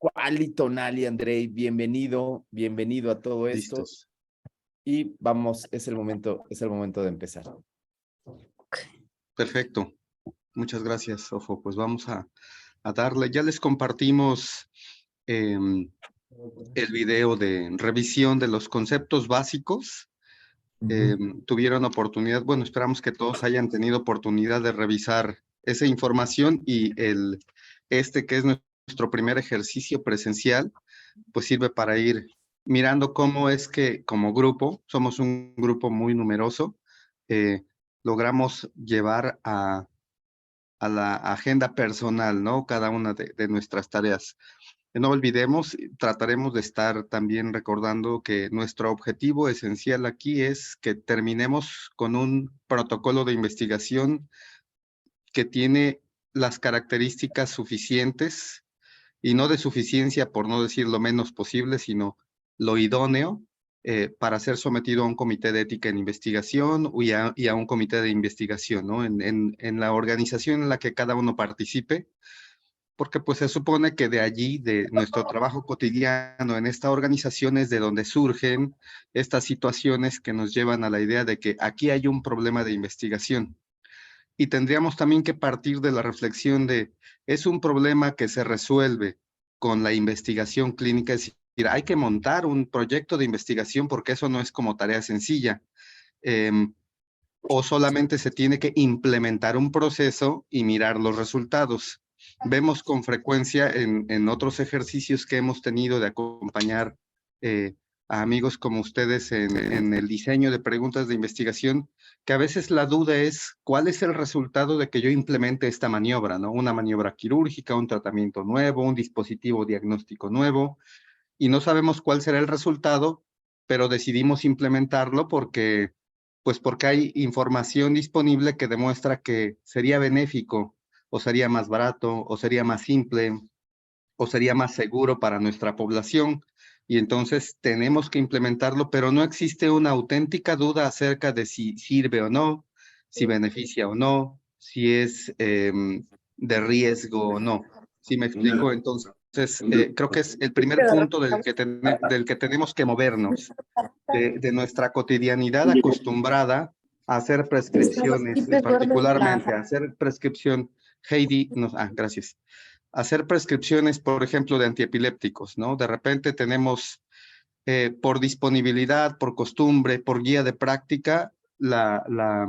Kuali, Tonali, Andrei, bienvenido a todo esto. Listos. Y vamos, es el momento de empezar. Perfecto. Muchas gracias, Ofo. Pues vamos a darle. Ya les compartimos el video de revisión de los conceptos básicos. Tuvieron oportunidad, bueno, esperamos que todos hayan tenido oportunidad de revisar esa información y que es nuestro primer ejercicio presencial, pues sirve para ir mirando cómo es que como grupo, somos un grupo muy numeroso, logramos llevar a la agenda personal, ¿no? Cada una de nuestras tareas. No olvidemos, trataremos de estar también recordando que nuestro objetivo esencial aquí es que terminemos con un protocolo de investigación que tiene las características suficientes, y no de suficiencia por no decir lo menos posible, sino lo idóneo para ser sometido a un comité de ética en investigación y a un comité de investigación, ¿no? En la organización en la que cada uno participe, porque pues se supone que de allí, de nuestro trabajo cotidiano en esta organización, es de donde surgen estas situaciones que nos llevan a la idea de que aquí hay un problema de investigación. Y tendríamos también que partir de la reflexión de, es un problema que se resuelve con la investigación clínica, es decir, hay que montar un proyecto de investigación porque eso no es como tarea sencilla. O solamente se tiene que implementar un proceso y mirar los resultados. Vemos con frecuencia en otros ejercicios que hemos tenido de acompañar a amigos como ustedes en el diseño de preguntas de investigación, que a veces la duda es cuál es el resultado de que yo implemente esta maniobra, ¿no? Una maniobra quirúrgica, un tratamiento nuevo, un dispositivo diagnóstico nuevo, y no sabemos cuál será el resultado, pero decidimos implementarlo porque hay información disponible que demuestra que sería benéfico, o sería más barato, o sería más simple, o sería más seguro para nuestra población. Y entonces tenemos que implementarlo, pero no existe una auténtica duda acerca de si sirve o no, si beneficia o no, si es de riesgo o no. ¿Sí me explico? Entonces, creo que es el primer punto del que tenemos que movernos, de nuestra cotidianidad acostumbrada a hacer prescripciones, particularmente a hacer prescripción. Heidi, gracias. Hacer prescripciones, por ejemplo, de antiepilépticos, ¿no? De repente tenemos, por disponibilidad, por costumbre, por guía de práctica, la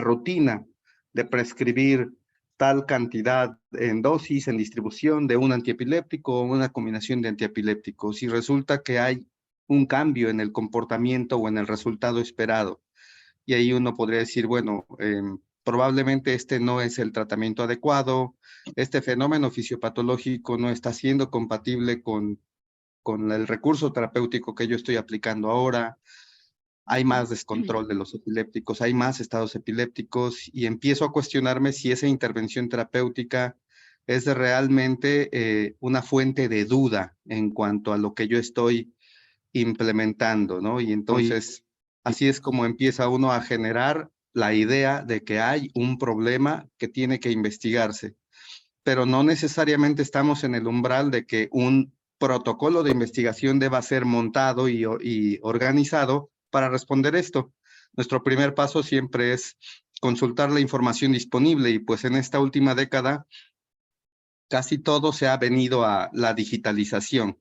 rutina de prescribir tal cantidad en dosis, en distribución de un antiepiléptico o una combinación de antiepilépticos, y resulta que hay un cambio en el comportamiento o en el resultado esperado. Y ahí uno podría decir, bueno, probablemente este no es el tratamiento adecuado, este fenómeno fisiopatológico no está siendo compatible con el recurso terapéutico que yo estoy aplicando ahora. Hay más descontrol de los epilépticos, hay más estados epilépticos, y empiezo a cuestionarme si esa intervención terapéutica es realmente una fuente de duda en cuanto a lo que yo estoy implementando, ¿no? Y entonces, así es como empieza uno a generar la idea de que hay un problema que tiene que investigarse, pero no necesariamente estamos en el umbral de que un protocolo de investigación deba ser montado y organizado para responder esto. Nuestro primer paso siempre es consultar la información disponible, y pues en esta última década casi todo se ha venido a la digitalización.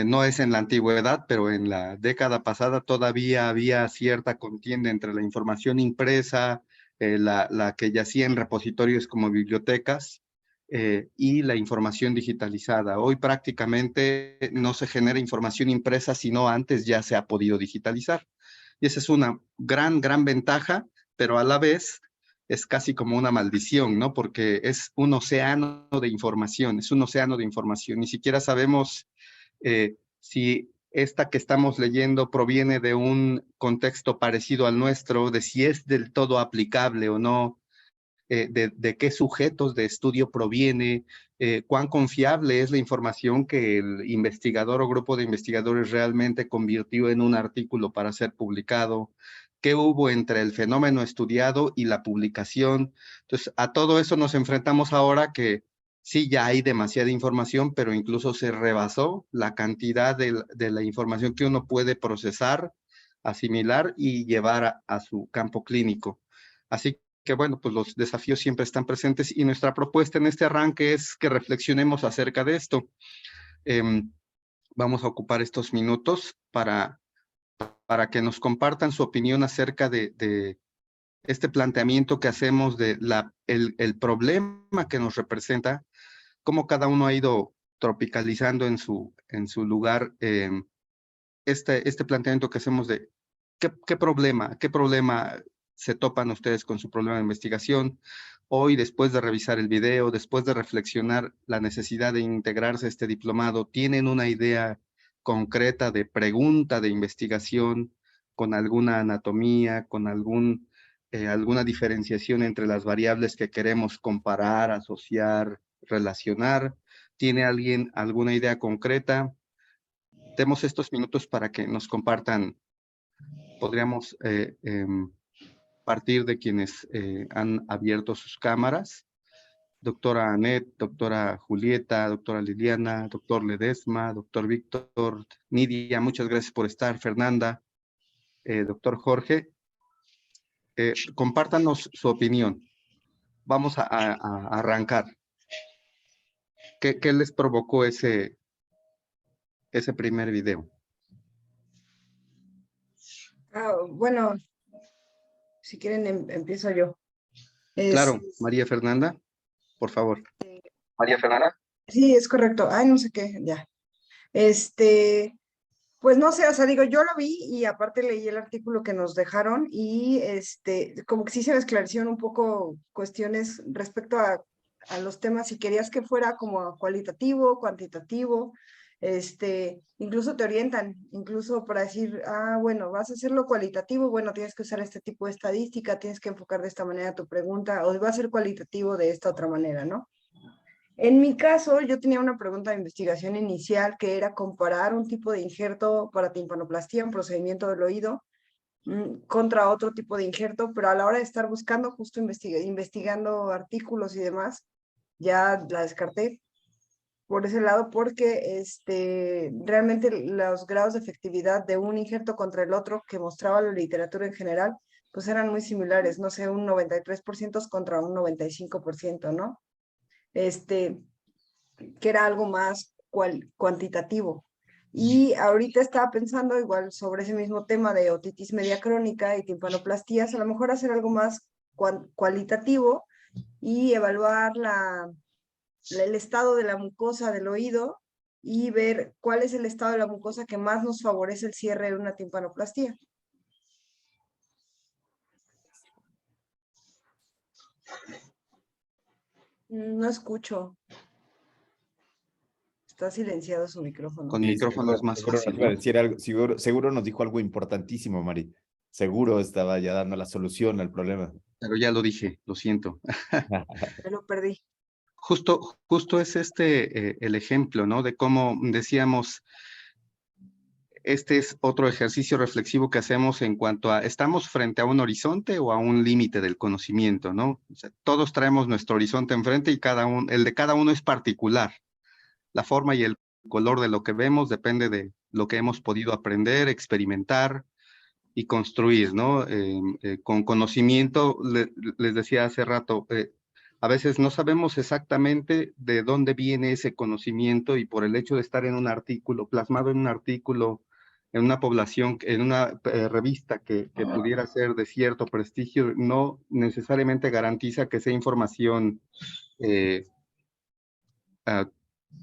No es en la antigüedad, pero en la década pasada todavía había cierta contienda entre la información impresa, la que yacía en repositorios como bibliotecas, y la información digitalizada. Hoy prácticamente no se genera información impresa, sino antes ya se ha podido digitalizar. Y esa es una gran ventaja, pero a la vez es casi como una maldición, ¿no? Porque es un océano de información, es un océano de información. Ni siquiera sabemos si esta que estamos leyendo proviene de un contexto parecido al nuestro, de si es del todo aplicable o no, de qué sujetos de estudio proviene, cuán confiable es la información que el investigador o grupo de investigadores realmente convirtió en un artículo para ser publicado. qué hubo entre el fenómeno estudiado y la publicación. Entonces, a todo eso nos enfrentamos ahora que sí, ya hay demasiada información, pero incluso se rebasó la cantidad de la información que uno puede procesar, asimilar y llevar a su campo clínico. Así que bueno, pues los desafíos siempre están presentes y nuestra propuesta en este arranque es que reflexionemos acerca de esto. Vamos a ocupar estos minutos para que nos compartan su opinión acerca de este planteamiento que hacemos de el problema que nos representa, cómo cada uno ha ido tropicalizando en su lugar este planteamiento que hacemos de qué problema se topan ustedes con su problema de investigación. Hoy, después de revisar el video, después de reflexionar la necesidad de integrarse a este diplomado, ¿tienen una idea concreta de pregunta de investigación con alguna anatomía, con alguna diferenciación entre las variables que queremos comparar, asociar, relacionar? ¿Tiene alguien alguna idea concreta? Demos estos minutos para que nos compartan. Podríamos partir de quienes han abierto sus cámaras. Doctora Anet, doctora Julieta, doctora Liliana, doctor Ledesma, doctor Víctor, Nidia, muchas gracias por estar. Fernanda, doctor Jorge, compártanos su opinión. Vamos a arrancar. ¿Qué les provocó ese primer video? Bueno, si quieren empiezo yo. Claro, María Fernanda, por favor. María Fernanda. Sí, es correcto. Ay, no sé qué, ya. Pues no sé, o sea, digo, yo lo vi y aparte leí el artículo que nos dejaron y como que sí se me esclarecieron un poco cuestiones respecto a los temas, si querías que fuera como cualitativo, cuantitativo, incluso te orientan, incluso para decir, bueno, vas a hacerlo cualitativo, bueno, tienes que usar este tipo de estadística, tienes que enfocar de esta manera tu pregunta, o va a ser cualitativo de esta otra manera, ¿no? En mi caso, yo tenía una pregunta de investigación inicial que era comparar un tipo de injerto para timpanoplastía, un procedimiento del oído, contra otro tipo de injerto, pero a la hora de estar buscando, justo investigando artículos y demás, ya la descarté por ese lado porque realmente los grados de efectividad de un injerto contra el otro que mostraba la literatura en general, pues eran muy similares, no sé, un 93% contra un 95%, ¿no? Que era algo más cuantitativo. Y ahorita estaba pensando igual sobre ese mismo tema de otitis media crónica y timpanoplastías, a lo mejor hacer algo más cualitativo y evaluar el estado de la mucosa del oído y ver cuál es el estado de la mucosa que más nos favorece el cierre de una timpanoplastía. No escucho. Está silenciado su micrófono. Con micrófono es más fácil, seguro, decir algo, seguro nos dijo algo importantísimo, Mari. Seguro estaba ya dando la solución al problema. Pero ya lo dije, lo siento. Me lo perdí. Justo es el ejemplo, ¿no? De cómo decíamos, este es otro ejercicio reflexivo que hacemos en cuanto a, ¿estamos frente a un horizonte o a un límite del conocimiento, ¿no? O sea, todos traemos nuestro horizonte enfrente y el de cada uno es particular. La forma y el color de lo que vemos depende de lo que hemos podido aprender, experimentar y construir, ¿no? Con conocimiento, les decía hace rato, a veces no sabemos exactamente de dónde viene ese conocimiento y por el hecho de estar en un artículo, plasmado en un artículo, en una población, en una revista que pudiera ser de cierto prestigio, no necesariamente garantiza que sea información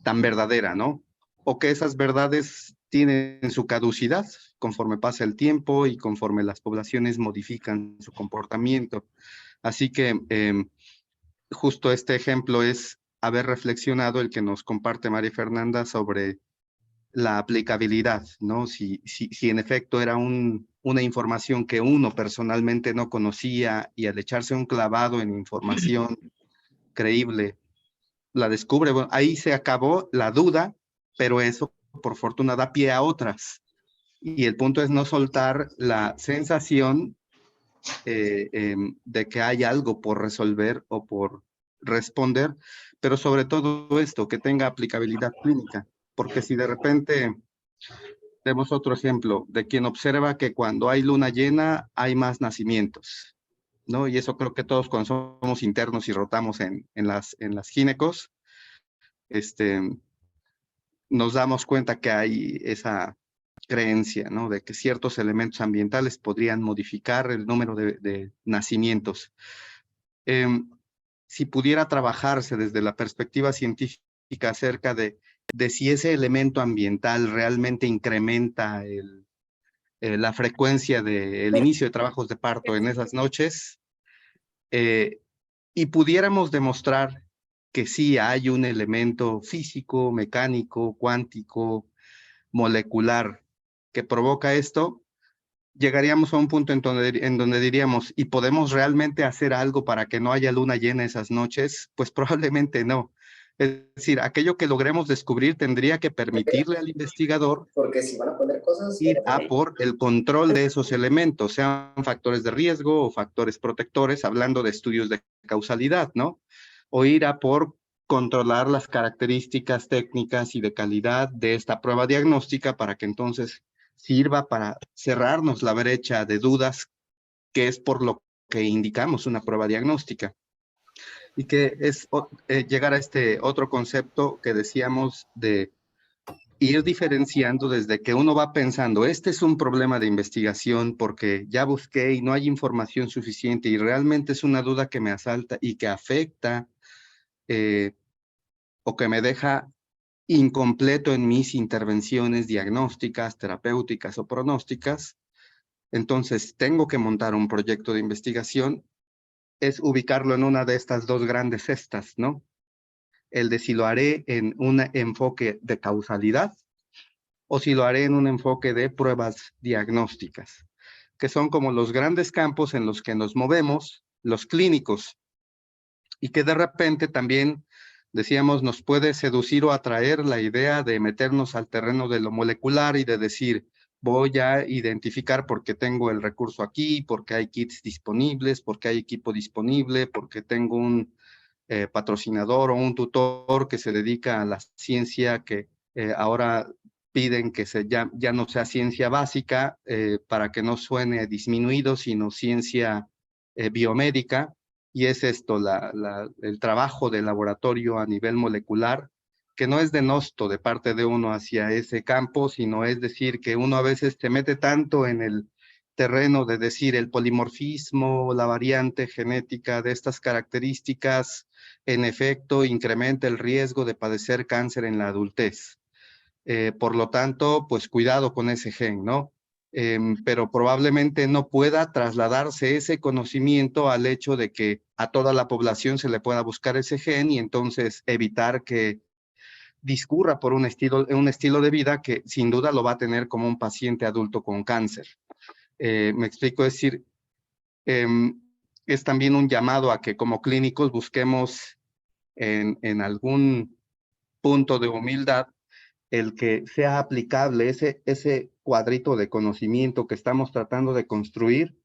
tan verdadera, ¿no? O que esas verdades tienen su caducidad conforme pasa el tiempo y conforme las poblaciones modifican su comportamiento. Así que justo este ejemplo es haber reflexionado el que nos comparte María Fernanda sobre la aplicabilidad, ¿no? Si en efecto era una información que uno personalmente no conocía y al echarse un clavado en información creíble, la descubre, bueno, ahí se acabó la duda, pero eso por fortuna da pie a otras. Y el punto es no soltar la sensación de que hay algo por resolver o por responder, pero sobre todo esto, que tenga aplicabilidad clínica, porque si de repente tenemos otro ejemplo de quien observa que cuando hay luna llena hay más nacimientos, ¿no? Y eso creo que todos cuando somos internos y rotamos en las ginecos, nos damos cuenta que hay esa creencia, ¿no? De que ciertos elementos ambientales podrían modificar el número de nacimientos. Si pudiera trabajarse desde la perspectiva científica acerca de si ese elemento ambiental realmente incrementa la frecuencia del inicio de trabajos de parto en esas noches, y pudiéramos demostrar que sí hay un elemento físico, mecánico, cuántico, molecular que provoca esto, llegaríamos a un punto en donde diríamos, ¿y podemos realmente hacer algo para que no haya luna llena esas noches? Pues probablemente no. Es decir, aquello que logremos descubrir tendría que permitirle al investigador porque si van a poner cosas, ir a por el control de esos elementos, sean factores de riesgo o factores protectores, hablando de estudios de causalidad, ¿no? O ir a por controlar las características técnicas y de calidad de esta prueba diagnóstica para que entonces sirva para cerrarnos la brecha de dudas, que es por lo que indicamos una prueba diagnóstica. Y que es llegar a este otro concepto que decíamos de ir diferenciando desde que uno va pensando, este es un problema de investigación porque ya busqué y no hay información suficiente y realmente es una duda que me asalta y que afecta o que me deja incompleto en mis intervenciones diagnósticas, terapéuticas o pronósticas, entonces tengo que montar un proyecto de investigación, es ubicarlo en una de estas dos grandes cestas, ¿no? El de si lo haré en un enfoque de causalidad o si lo haré en un enfoque de pruebas diagnósticas, que son como los grandes campos en los que nos movemos, los clínicos, y que de repente también, decíamos, nos puede seducir o atraer la idea de meternos al terreno de lo molecular y de decir, voy a identificar por qué tengo el recurso aquí, porque hay kits disponibles, porque hay equipo disponible, porque tengo un patrocinador o un tutor que se dedica a la ciencia que ahora piden que ya no sea ciencia básica para que no suene disminuido, sino ciencia biomédica. Y es esto, el trabajo de laboratorio a nivel molecular, que no es denosto de parte de uno hacia ese campo, sino es decir, que uno a veces se mete tanto en el terreno de decir el polimorfismo, la variante genética de estas características, en efecto, incrementa el riesgo de padecer cáncer en la adultez. Por lo tanto, pues cuidado con ese gen, ¿no? Pero probablemente no pueda trasladarse ese conocimiento al hecho de que a toda la población se le pueda buscar ese gen y entonces evitar que discurra por un estilo de vida que sin duda lo va a tener como un paciente adulto con cáncer. Me explico, es decir, es también un llamado a que como clínicos busquemos en algún punto de humildad el que sea aplicable ese cuadrito de conocimiento que estamos tratando de construir,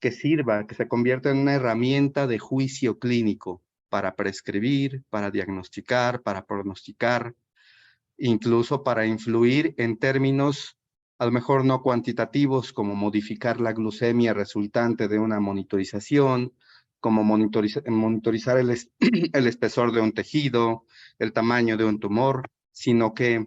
que sirva, que se convierta en una herramienta de juicio clínico para prescribir, para diagnosticar, para pronosticar, incluso para influir en términos a lo mejor no cuantitativos, como modificar la glucemia resultante de una monitorización, como monitorizar el espesor de un tejido, el tamaño de un tumor, sino que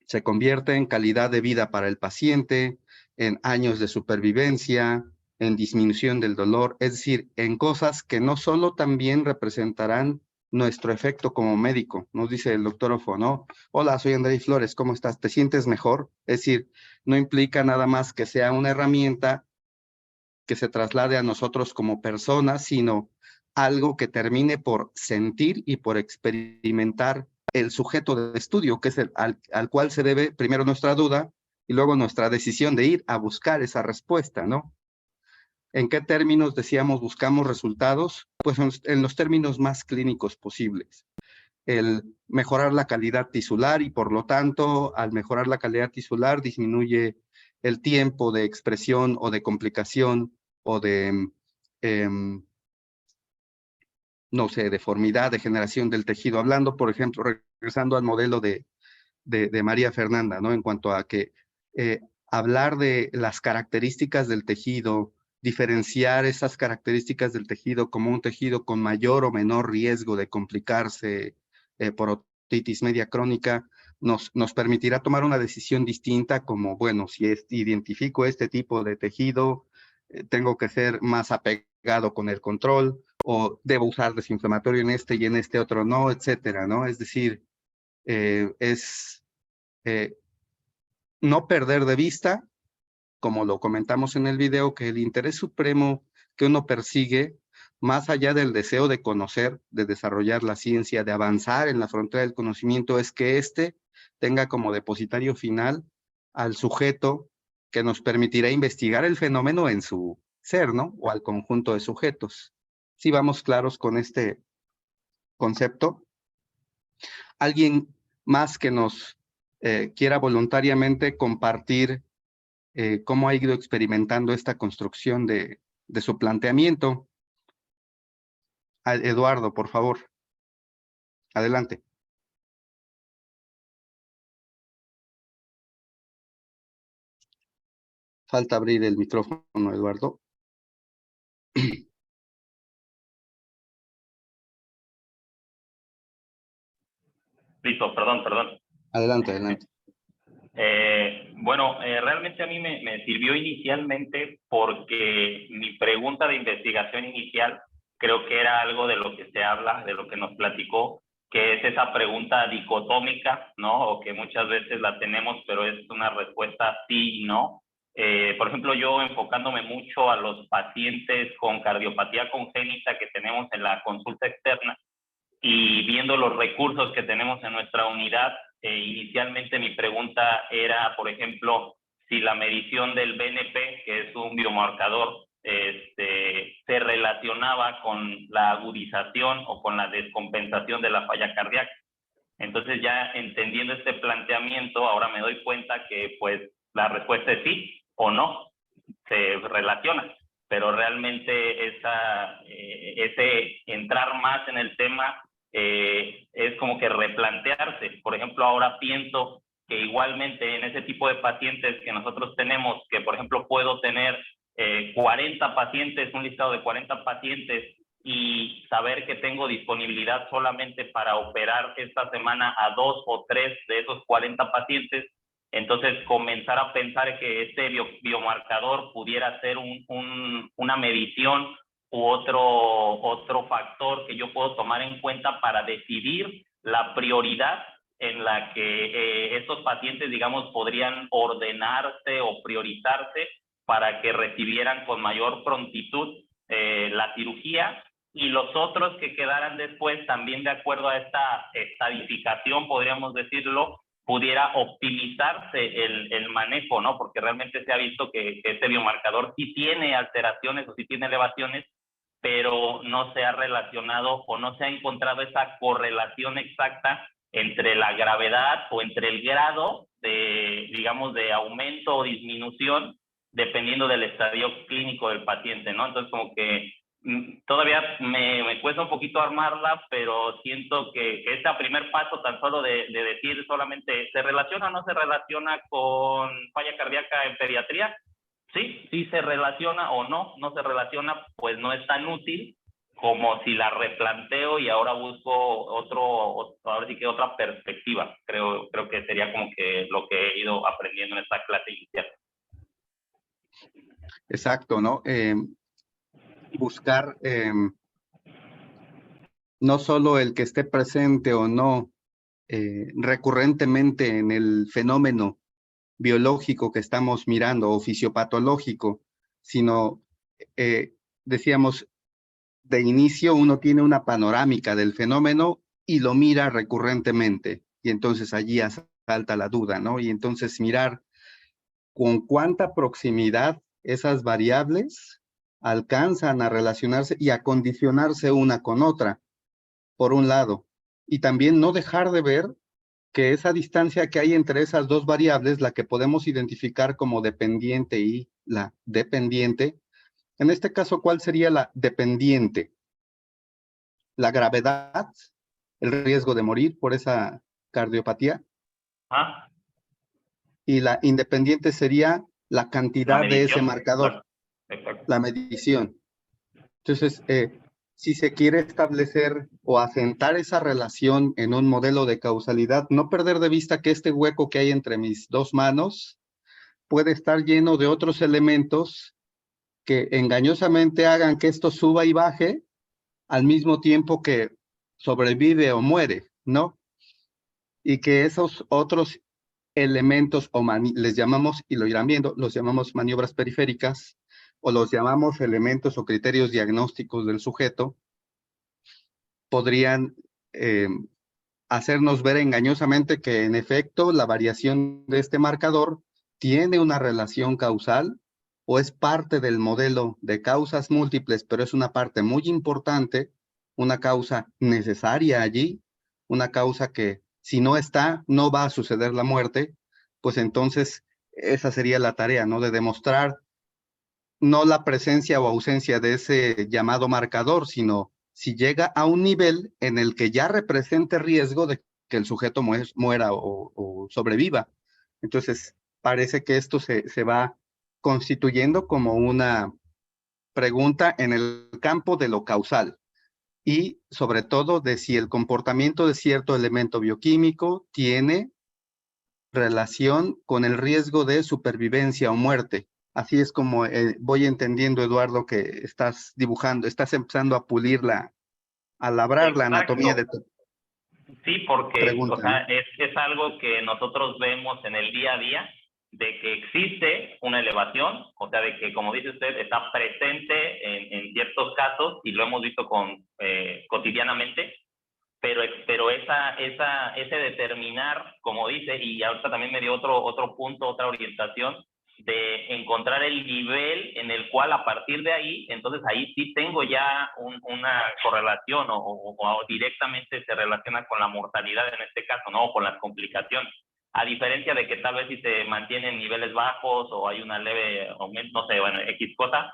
se convierte en calidad de vida para el paciente, en años de supervivencia, en disminución del dolor, es decir, en cosas que no solo también representarán nuestro efecto como médico. Nos dice el doctor Ofo, ¿no? Hola, soy Andrei Flores, ¿cómo estás? ¿Te sientes mejor? Es decir, no implica nada más que sea una herramienta que se traslade a nosotros como personas, sino algo que termine por sentir y por experimentar el sujeto de estudio, que es al cual se debe primero nuestra duda y luego nuestra decisión de ir a buscar esa respuesta, ¿no? ¿En qué términos decíamos buscamos resultados? Pues en los términos más clínicos posibles. El mejorar la calidad tisular y por lo tanto, al mejorar la calidad tisular disminuye el tiempo de expresión o de complicación o de, no sé, deformidad, degeneración del tejido. Hablando, por ejemplo, regresando al modelo de María Fernanda, ¿no? En cuanto a que hablar de las características del tejido, diferenciar esas características del tejido como un tejido con mayor o menor riesgo de complicarse por otitis media crónica, nos permitirá tomar una decisión distinta como, bueno, si identifico este tipo de tejido, tengo que ser más apegado con el control, o debo usar desinflamatorio en este y en este otro no, etcétera, ¿no? Es decir, no perder de vista, como lo comentamos en el video, que el interés supremo que uno persigue, más allá del deseo de conocer, de desarrollar la ciencia, de avanzar en la frontera del conocimiento, es que éste tenga como depositario final al sujeto que nos permitirá investigar el fenómeno en su ser, ¿no? O al conjunto de sujetos. Si vamos claros con este concepto. ¿Alguien más que nos quiera voluntariamente compartir cómo ha ido experimentando esta construcción de su planteamiento? Eduardo, por favor. Adelante. Falta abrir el micrófono, Eduardo. Listo, perdón. Adelante, adelante. Bueno, realmente a mí me sirvió inicialmente porque mi pregunta de investigación inicial creo que era algo de lo que se habla, de lo que nos platicó, que es esa pregunta dicotómica, ¿no? O que muchas veces la tenemos, pero es una respuesta sí y no. Por ejemplo, yo enfocándome mucho a los pacientes con cardiopatía congénita que tenemos en la consulta externa, y viendo los recursos que tenemos en nuestra unidad, inicialmente mi pregunta era, por ejemplo, si la medición del BNP, que es un biomarcador, se relacionaba con la agudización o con la descompensación de la falla cardíaca. Entonces, ya entendiendo este planteamiento, ahora me doy cuenta que pues la respuesta es sí o no, se relaciona, pero realmente ese entrar más en el tema es como que replantearse. Por ejemplo, ahora pienso que igualmente en ese tipo de pacientes que nosotros tenemos, que por ejemplo puedo tener 40 pacientes, un listado de 40 pacientes, y saber que tengo disponibilidad solamente para operar esta semana a 2 o 3 de esos 40 pacientes, entonces comenzar a pensar que este biomarcador pudiera ser una medición u otro factor que yo puedo tomar en cuenta para decidir la prioridad en la que estos pacientes, digamos, podrían ordenarse o priorizarse para que recibieran con mayor prontitud la cirugía, y los otros que quedaran después, también de acuerdo a esta estadificación, podríamos decirlo, pudiera optimizarse el manejo, ¿no? Porque realmente se ha visto que este biomarcador sí tiene alteraciones o sí tiene elevaciones, pero no se ha relacionado o no se ha encontrado esa correlación exacta entre la gravedad o entre el grado de, digamos, de aumento o disminución dependiendo del estadio clínico del paciente, ¿no? Entonces, como que todavía me cuesta un poquito armarla, pero siento que este primer paso tan solo de decir solamente ¿se relaciona o no se relaciona con falla cardíaca en pediatría? Sí se relaciona, o no se relaciona, pues no es tan útil como si la replanteo y ahora busco ahora sí que otra perspectiva. Creo que sería como que lo que he ido aprendiendo en esta clase inicial. Exacto, ¿no? Buscar no solo el que esté presente o no recurrentemente en el fenómeno biológico que estamos mirando o fisiopatológico, sino, decíamos, de inicio uno tiene una panorámica del fenómeno y lo mira recurrentemente, y entonces allí asalta la duda, ¿no? Y entonces mirar con cuánta proximidad esas variables alcanzan a relacionarse y a condicionarse una con otra, por un lado, y también no dejar de ver que esa distancia que hay entre esas dos variables, la que podemos identificar como dependiente y la dependiente, En este caso, ¿cuál sería la dependiente? La gravedad, el riesgo de morir por esa cardiopatía, Ajá. y la independiente sería la La cantidad de ese medición. marcador, Exacto. la medición. Entonces, si se quiere establecer o asentar esa relación en un modelo de causalidad, no perder de vista que este hueco que hay entre mis dos manos puede estar lleno de otros elementos que engañosamente hagan que esto suba y baje al mismo tiempo que sobrevive o muere, ¿no? Y que esos otros elementos, o les llamamos, y lo irán viendo, los llamamos maniobras periféricas, o los llamamos elementos o criterios diagnósticos del sujeto, podrían hacernos ver engañosamente que en efecto la variación de este marcador tiene una relación causal o es parte del modelo de causas múltiples, pero es una parte muy importante, una causa necesaria allí, una causa que si no está, no va a suceder la muerte, pues entonces esa sería la tarea, ¿no? De demostrar no la presencia o ausencia de ese llamado marcador, sino si llega a un nivel en el que ya represente riesgo de que el sujeto muera o sobreviva. Entonces, parece que esto se va constituyendo como una pregunta en el campo de lo causal y sobre todo de si el comportamiento de cierto elemento bioquímico tiene relación con el riesgo de supervivencia o muerte. Así es como voy entendiendo, Eduardo, que estás dibujando, estás empezando a pulirla, a labrar la anatomía de Exacto. tu Sí, porque, o pregunta, sea, ¿no? es algo que nosotros vemos en el día a día, de que existe una elevación, o sea, de que, como dice usted, está presente en ciertos casos, y lo hemos visto cotidianamente, pero ese determinar, como dice, y ahorita también me dio otro punto, otra orientación, de encontrar el nivel en el cual a partir de ahí, entonces ahí sí tengo ya una correlación o directamente se relaciona con la mortalidad en este caso, ¿no? O con las complicaciones. A diferencia de que tal vez si se mantienen niveles bajos o hay una leve aumento, no sé, bueno, X cosa,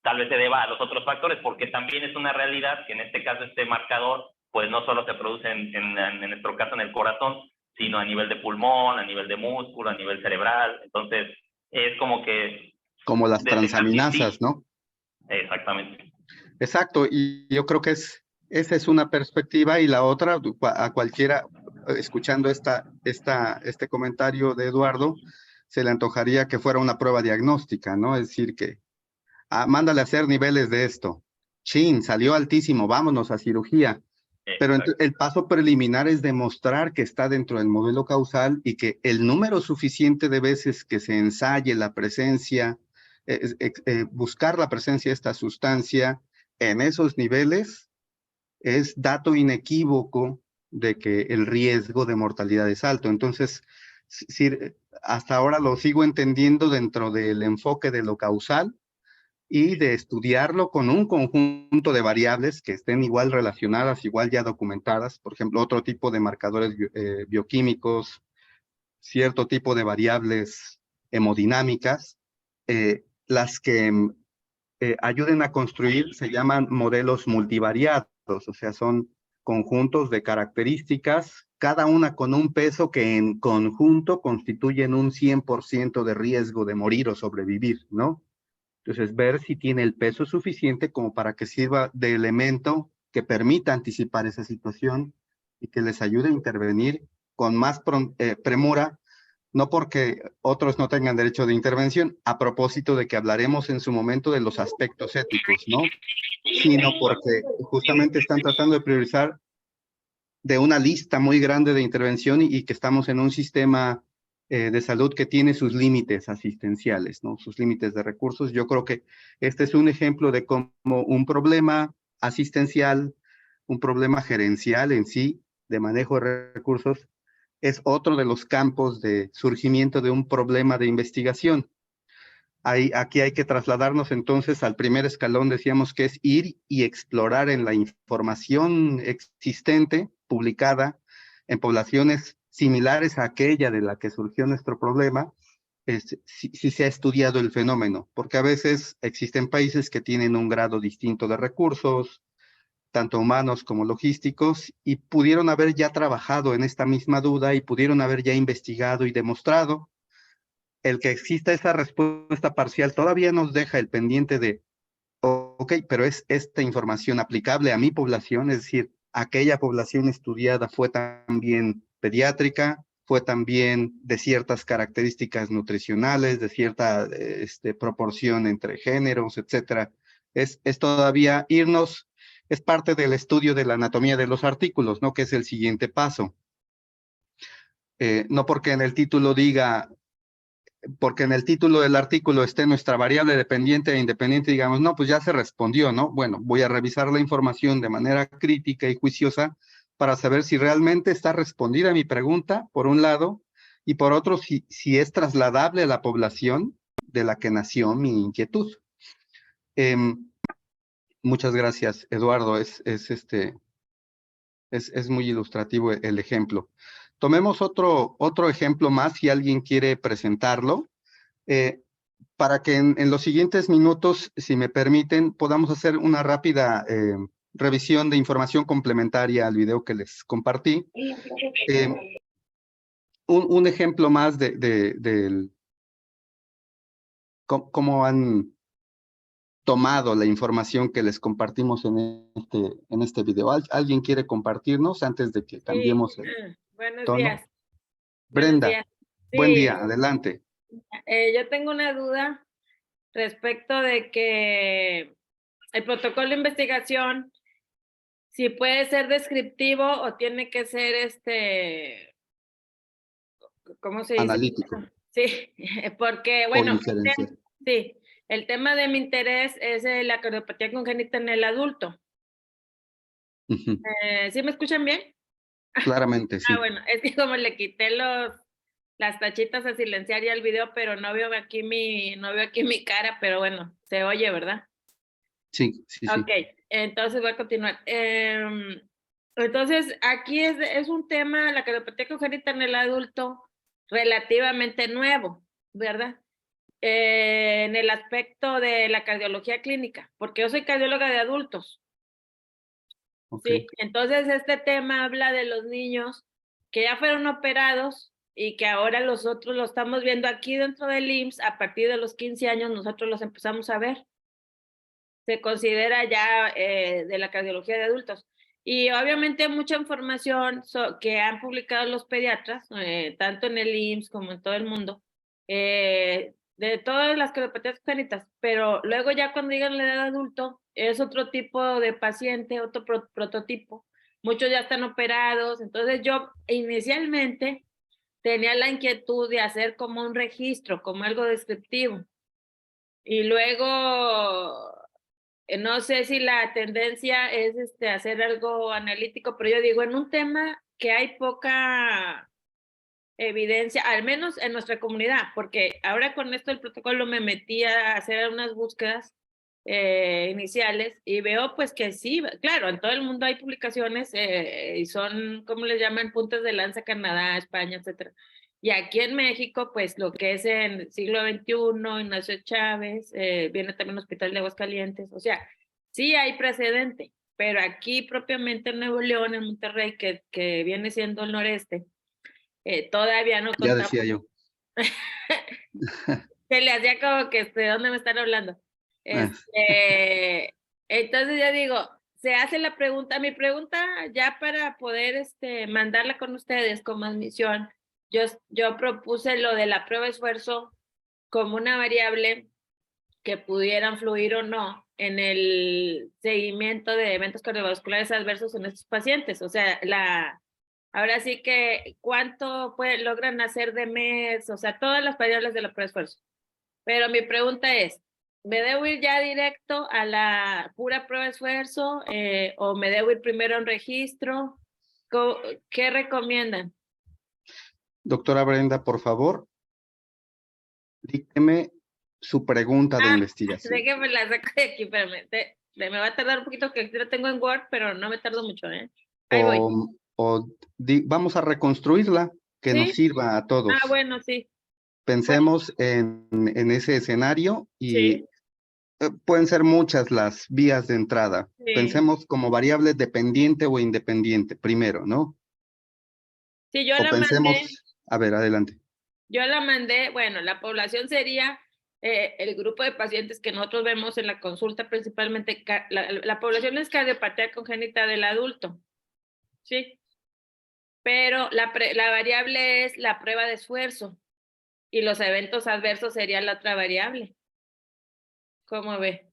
tal vez se deba a los otros factores, porque también es una realidad que en este caso este marcador pues no solo se produce en nuestro caso en el corazón, sino a nivel de pulmón, a nivel de músculo, a nivel cerebral. Entonces, es como que Como las desde casi transaminasas, sí. ¿no? Exactamente. Exacto, y yo creo que esa es una perspectiva y la otra, a cualquiera, escuchando este comentario de Eduardo, se le antojaría que fuera una prueba diagnóstica, ¿no? Es decir, que mándale a hacer niveles de esto. Chin, salió altísimo, vámonos a cirugía. Pero el paso preliminar es demostrar que está dentro del modelo causal y que el número suficiente de veces que se ensaye la presencia, buscar la presencia de esta sustancia en esos niveles es dato inequívoco de que el riesgo de mortalidad es alto. Entonces, hasta ahora lo sigo entendiendo dentro del enfoque de lo causal y de estudiarlo con un conjunto de variables que estén igual relacionadas, igual ya documentadas, por ejemplo, otro tipo de marcadores bioquímicos, cierto tipo de variables hemodinámicas, las que ayuden a construir se llaman modelos multivariados, o sea, son conjuntos de características, cada una con un peso que en conjunto constituyen un 100% de riesgo de morir o sobrevivir, ¿no? Entonces, ver si tiene el peso suficiente como para que sirva de elemento que permita anticipar esa situación y que les ayude a intervenir con más premura, no porque otros no tengan derecho de intervención, a propósito de que hablaremos en su momento de los aspectos éticos, ¿no? Sino porque justamente están tratando de priorizar de una lista muy grande de intervención y que estamos en un sistema de salud que tiene sus límites asistenciales, ¿no? Sus límites de recursos. Yo creo que este es un ejemplo de cómo un problema asistencial, un problema gerencial en sí, de manejo de recursos, es otro de los campos de surgimiento de un problema de investigación. Aquí hay que trasladarnos entonces al primer escalón, decíamos que es ir y explorar en la información existente, publicada en poblaciones similares a aquella de la que surgió nuestro problema, si se ha estudiado el fenómeno, porque a veces existen países que tienen un grado distinto de recursos, tanto humanos como logísticos, y pudieron haber ya trabajado en esta misma duda y pudieron haber ya investigado y demostrado. El que exista esa respuesta parcial todavía nos deja el pendiente de, ok, pero ¿es esta información aplicable a mi población? Es decir, aquella población estudiada fue también pediátrica, fue también de ciertas características nutricionales, de cierta proporción entre géneros, etcétera. Es todavía irnos, es parte del estudio de la anatomía de los artículos, ¿no? Que es el siguiente paso. No porque en el título diga, porque en el título del artículo esté nuestra variable dependiente e independiente, digamos, no, pues ya se respondió, ¿no? Bueno, voy a revisar la información de manera crítica y juiciosa para saber si realmente está respondida mi pregunta, por un lado, y por otro, si es trasladable a la población de la que nació mi inquietud. Muchas gracias, Eduardo. Es muy ilustrativo el ejemplo. Tomemos otro ejemplo más, si alguien quiere presentarlo, para que en los siguientes minutos, si me permiten, podamos hacer una rápida revisión de información complementaria al video que les compartí. Un ejemplo más de cómo han tomado la información que les compartimos en este video. ¿Alguien quiere compartirnos antes de que cambiemos el Buenos tono? días. Brenda, Buenos días. buen Sí, día, adelante. yo tengo una duda respecto de que el protocolo de investigación, si puede ser descriptivo o tiene que ser ¿cómo se dice? Analítico. Sí, porque, bueno, inferencial. sí, el tema de mi interés es la cardiopatía congénita en el adulto. Ujú. ¿Sí me escuchan bien? Claramente, sí. Bueno, es que como le quité las tachitas a silenciar ya el video, pero no veo aquí mi cara, pero bueno, se oye, ¿verdad? Sí. Ok, entonces voy a continuar. Entonces, aquí es un tema, la cardiopatía congénita en el adulto, relativamente nuevo, ¿verdad? En el aspecto de la cardiología clínica, porque yo soy cardióloga de adultos. Okay. Sí, entonces este tema habla de los niños que ya fueron operados y que ahora nosotros lo estamos viendo aquí dentro del IMSS, a partir de los 15 años nosotros los empezamos a ver. Se considera ya de la cardiología de adultos. Y obviamente mucha información que han publicado los pediatras, tanto en el IMSS como en todo el mundo, de todas las cardiopatías congénitas, pero luego ya cuando llegan a la edad adulto, es otro tipo de paciente, otro prototipo. Muchos ya están operados, entonces yo inicialmente tenía la inquietud de hacer como un registro, como algo descriptivo. Y luego no sé si la tendencia es hacer algo analítico, pero yo digo, en un tema que hay poca evidencia, al menos en nuestra comunidad, porque ahora con esto del protocolo me metí a hacer unas búsquedas iniciales y veo pues que sí, claro, en todo el mundo hay publicaciones y son, ¿cómo les llaman? Puntas de lanza, Canadá, España, etcétera. Y aquí en México, pues lo que es en el siglo XXI, Ignacio Chávez, viene también el Hospital de Aguascalientes, o sea, sí hay precedente, pero aquí propiamente en Nuevo León, en Monterrey, que viene siendo el noreste, todavía no Ya contamos. decía yo. Se le hacía como que, ¿de dónde me están hablando? Entonces yo digo, se hace la pregunta, mi pregunta ya para poder mandarla con ustedes como admisión, yo propuse lo de la prueba de esfuerzo como una variable que pudieran fluir o no en el seguimiento de eventos cardiovasculares adversos en estos pacientes. O sea, ahora sí que cuánto logran hacer de mes, o sea, todas las variables de la prueba de esfuerzo. Pero mi pregunta es, ¿me debo ir ya directo a la pura prueba de esfuerzo o me debo ir primero a un registro? ¿Qué recomiendan? Doctora Brenda, por favor, dígame su pregunta de investigación. Déjeme la saco de aquí, espérame. Me va a tardar un poquito, que aquí lo tengo en Word, pero no me tardo mucho, ¿eh? Ahí voy. Vamos a reconstruirla, que ¿Sí? nos sirva a todos. Bueno, sí. Pensemos en ese escenario y Sí, pueden ser muchas las vías de entrada. sí. Pensemos como variable dependiente o independiente primero, ¿no? Sí, yo O la pensemos, mandé. a ver, adelante. Yo la mandé, bueno, la población sería el grupo de pacientes que nosotros vemos en la consulta, principalmente la población es cardiopatía congénita del adulto, ¿sí? Pero la variable es la prueba de esfuerzo y los eventos adversos sería la otra variable. ¿Cómo ve?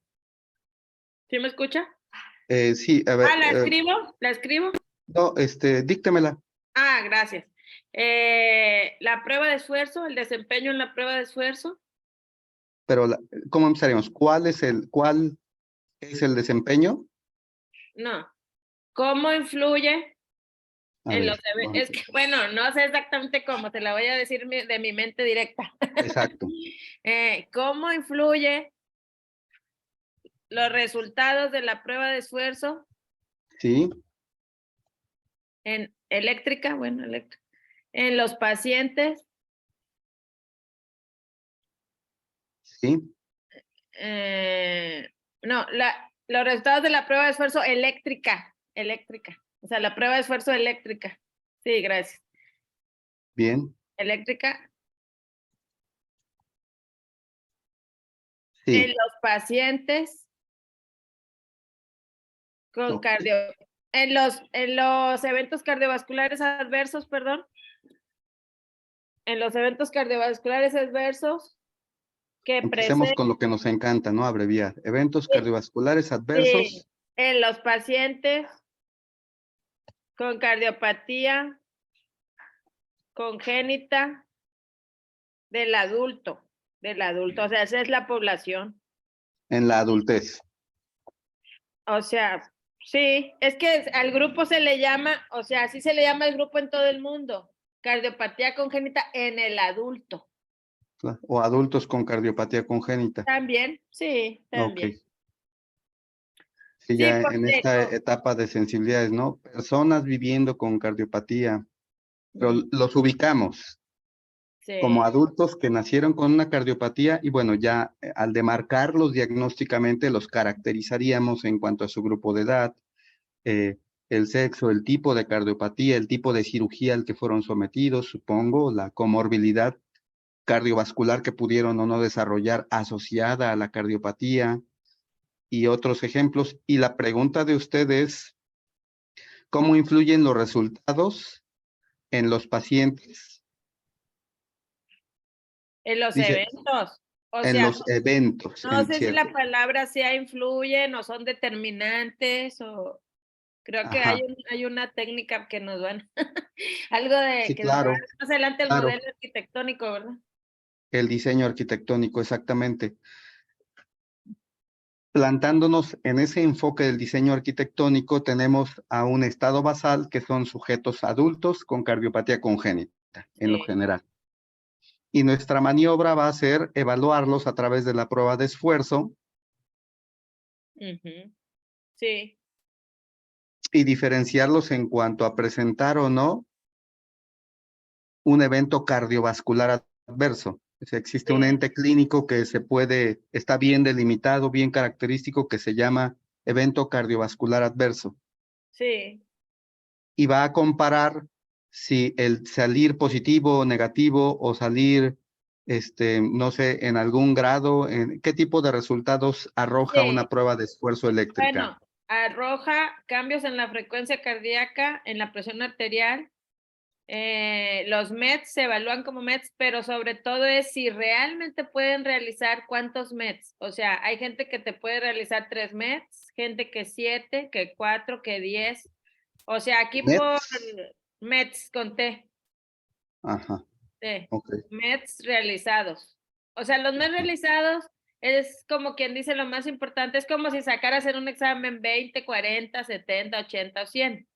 ¿Sí me escucha? Sí, a ver, ¿La escribo? ¿La escribo? no, díctemela. Gracias. La prueba de esfuerzo, el desempeño en la prueba de esfuerzo. Pero, ¿cómo empezaríamos? ¿Cuál es el desempeño? No. ¿Cómo influye A en ver, los eventos? Es que, bueno, no sé exactamente cómo, te la voy a decir de mi mente directa. exacto. ¿Cómo influye los resultados de la prueba de esfuerzo Sí, en eléctrica? Bueno, eléctrica. En los pacientes. sí, No, los resultados de la prueba de esfuerzo eléctrica. O sea, la prueba de esfuerzo eléctrica. Sí, gracias. bien, Eléctrica. sí. En los pacientes con Ok. en los eventos cardiovasculares adversos, perdón. En los eventos cardiovasculares adversos que Empecemos con lo que nos encanta, ¿no? Abreviar. Eventos cardiovasculares adversos. en los pacientes con cardiopatía congénita del adulto, o sea, esa es la población. En la adultez. O sea, sí, es que al grupo se le llama, o sea, así se le llama al grupo en todo el mundo, cardiopatía congénita en el adulto. O adultos con cardiopatía congénita. También, sí, Ok. también. Sí, Sí, ya en porque esta etapa de sensibilidades, ¿no? Personas viviendo con cardiopatía, pero los ubicamos como sí, adultos que nacieron con una cardiopatía y bueno, ya al demarcarlos diagnósticamente los caracterizaríamos en cuanto a su grupo de edad, el sexo, el tipo de cardiopatía, el tipo de cirugía al que fueron sometidos, supongo, la comorbilidad cardiovascular que pudieron o no desarrollar asociada a la cardiopatía y otros ejemplos. Y la pregunta de usted es, ¿cómo influyen los resultados en los pacientes? en los Dice, eventos. O en sea, los eventos, no sé si cierto. la palabra sea influyen o son determinantes o creo que Ajá, hay una técnica que nos van, algo de sí, que nos va a claro, dar más adelante el claro. modelo arquitectónico, ¿verdad? El diseño arquitectónico, exactamente. Plantándonos en ese enfoque del diseño arquitectónico, tenemos a un estado basal que son sujetos adultos con cardiopatía congénita, en lo Sí. general. Y nuestra maniobra va a ser evaluarlos a través de la prueba de esfuerzo Sí, y diferenciarlos en cuanto a presentar o no un evento cardiovascular adverso. O sea, existe un sí, ente clínico que está bien delimitado, bien característico, que se llama evento cardiovascular adverso. sí. Y va a comparar si el salir positivo o negativo o salir, no sé, en algún grado, en qué tipo de resultados arroja Sí. una prueba de esfuerzo eléctrica. Bueno, arroja cambios en la frecuencia cardíaca, en la presión arterial. Los METs se evalúan como METs, pero sobre todo es si realmente pueden realizar cuántos METs. O sea, hay gente que te puede realizar 3 METs, gente que 7, que 4, que 10. O sea, aquí por METs. METs conté. Ajá, Sí, ok. METs realizados. O sea, los METs realizados es como quien dice lo más importante, es como si sacaras en un examen 20, 40, 70, 80 o 100.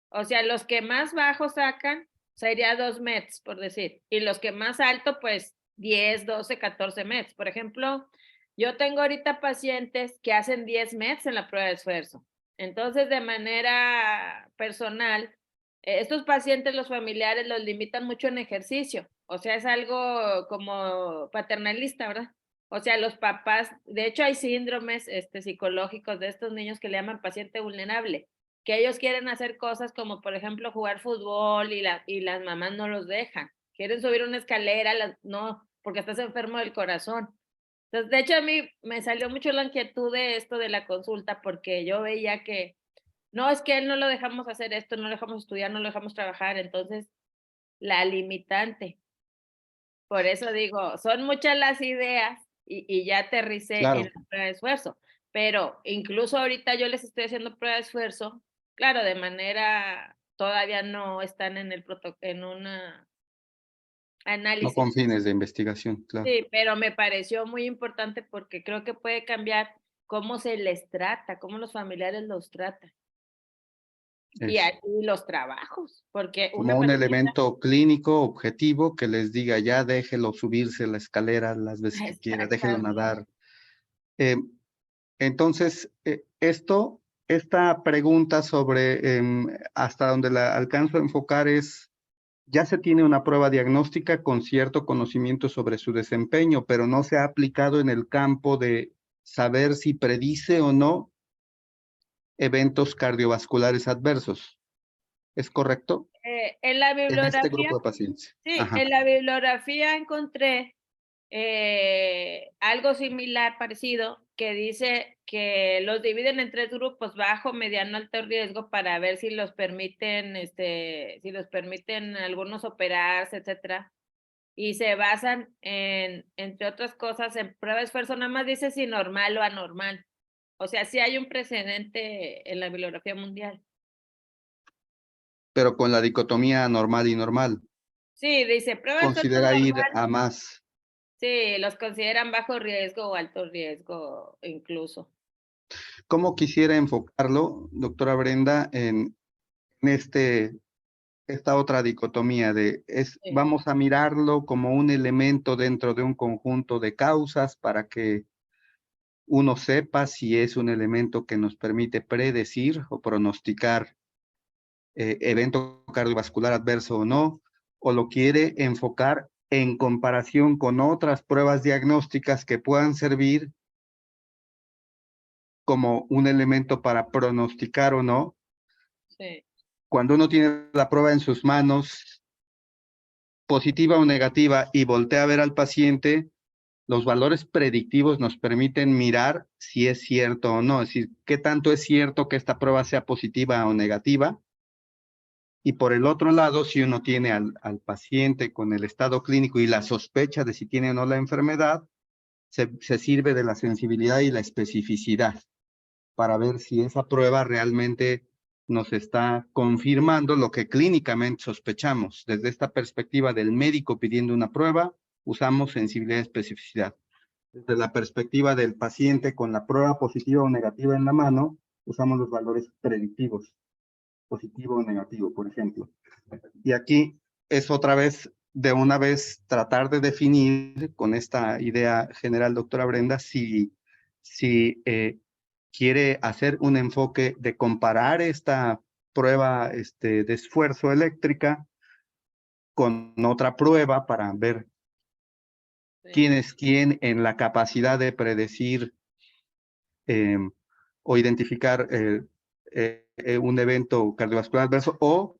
O sea, los que más bajo sacan sería 2 METs, por decir. Y los que más alto, pues 10, 12, 14 METs. Por ejemplo, yo tengo ahorita pacientes que hacen 10 METs en la prueba de esfuerzo. Entonces, de manera personal, estos pacientes, los familiares, los limitan mucho en ejercicio. O sea, es algo como paternalista, ¿verdad? O sea, los papás, de hecho hay síndromes psicológicos de estos niños que le llaman paciente vulnerable, que ellos quieren hacer cosas como, por ejemplo, jugar fútbol y las mamás no los dejan. Quieren subir una escalera, no, porque estás enfermo del corazón. Entonces, de hecho, a mí me salió mucho la inquietud de esto de la consulta, porque yo veía que, no, es que él no lo dejamos hacer esto, no lo dejamos estudiar, no lo dejamos trabajar, entonces, la limitante. Por eso digo, son muchas las ideas y ya aterricé en Claro. la prueba de esfuerzo, pero incluso ahorita yo les estoy haciendo prueba de esfuerzo, claro, de manera, todavía no están en el en una No análisis. con fines de investigación, claro. Sí, pero me pareció muy importante porque creo que puede cambiar cómo se les trata, cómo los familiares los tratan. Y Es así los trabajos, porque como una un familia, elemento clínico objetivo que les diga, ya déjelo subirse la escalera las veces que quiera, déjelo exactamente, nadar. Eh, Entonces, esta pregunta sobre hasta donde la alcanzo a enfocar es, ya se tiene una prueba diagnóstica con cierto conocimiento sobre su desempeño, pero no se ha aplicado en el campo de saber si predice o no eventos cardiovasculares adversos. ¿Es correcto? en la En este bibliografía. grupo de pacientes. Sí, Ajá. en la bibliografía encontré algo similar, parecido, que dice que los dividen en 3 grupos, bajo, mediano, alto riesgo, para ver si los permiten, si los permiten algunos operarse, etcétera. Y se basan entre otras cosas, en prueba de esfuerzo, nada más dice si normal o anormal. O sea, sí hay un precedente en la bibliografía mundial. Pero con la dicotomía normal y normal. Sí, dice prueba de esfuerzo Considera ir normal. a más. Sí, los consideran bajo riesgo o alto riesgo incluso. ¿Cómo quisiera enfocarlo, doctora Brenda, en esta otra dicotomía de Sí, vamos a mirarlo como un elemento dentro de un conjunto de causas para que uno sepa si es un elemento que nos permite predecir o pronosticar evento cardiovascular adverso o no, o lo quiere enfocar en comparación con otras pruebas diagnósticas que puedan servir como un elemento para pronosticar o no? sí. Cuando uno tiene la prueba en sus manos, positiva o negativa, y voltea a ver al paciente, los valores predictivos nos permiten mirar si es cierto o no, es decir, qué tanto es cierto que esta prueba sea positiva o negativa. Y por el otro lado, si uno tiene al paciente con el estado clínico y la sospecha de si tiene o no la enfermedad, se sirve de la sensibilidad y la especificidad para ver si esa prueba realmente nos está confirmando lo que clínicamente sospechamos. Desde esta perspectiva del médico pidiendo una prueba, usamos sensibilidad y especificidad. Desde la perspectiva del paciente con la prueba positiva o negativa en la mano, usamos los valores predictivos, positivo o negativo, por ejemplo. Y aquí es otra vez, de una vez, tratar de definir con esta idea general, doctora Brenda, si quiere hacer un enfoque de comparar esta prueba de esfuerzo eléctrica con otra prueba para ver quién es quién en la capacidad de predecir o identificar un evento cardiovascular adverso, o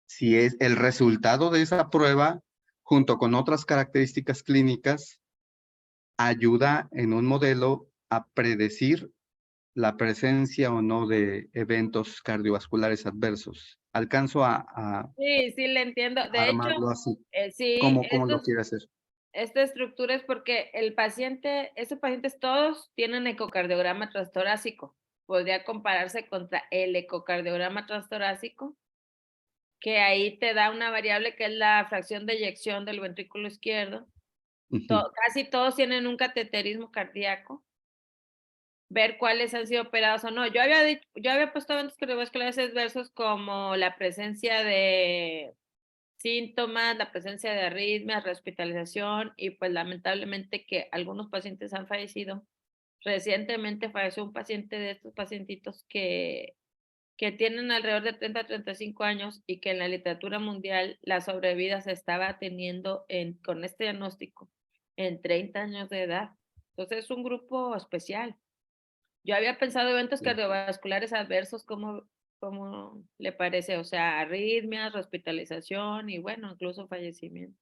si es el resultado de esa prueba, junto con otras características clínicas, ayuda en un modelo a predecir la presencia o no de eventos cardiovasculares adversos. Alcanzo a Sí, sí, le entiendo. De hecho, armarlo así. sí, ¿Cómo lo quiere hacer? esta estructura es porque el paciente, estos pacientes todos tienen ecocardiograma transtorácico. Podría compararse contra el ecocardiograma transtorácico, que ahí te da una variable que es la fracción de eyección del ventrículo izquierdo. Casi todos tienen un cateterismo cardíaco. Ver cuáles han sido operados o no. Yo había puesto eventos cardiovasculares adversos como la presencia de síntomas, la presencia de arritmias, hospitalización, y pues lamentablemente que algunos pacientes han fallecido. Recientemente falleció un paciente de estos pacientitos que que tienen alrededor de 30 a 35 años y que en la literatura mundial la sobrevida se estaba teniendo con este diagnóstico en 30 años de edad. Entonces es un grupo especial. Yo había pensado eventos cardiovasculares adversos, ¿cómo le parece? O sea, arritmias, hospitalización y bueno, incluso fallecimiento.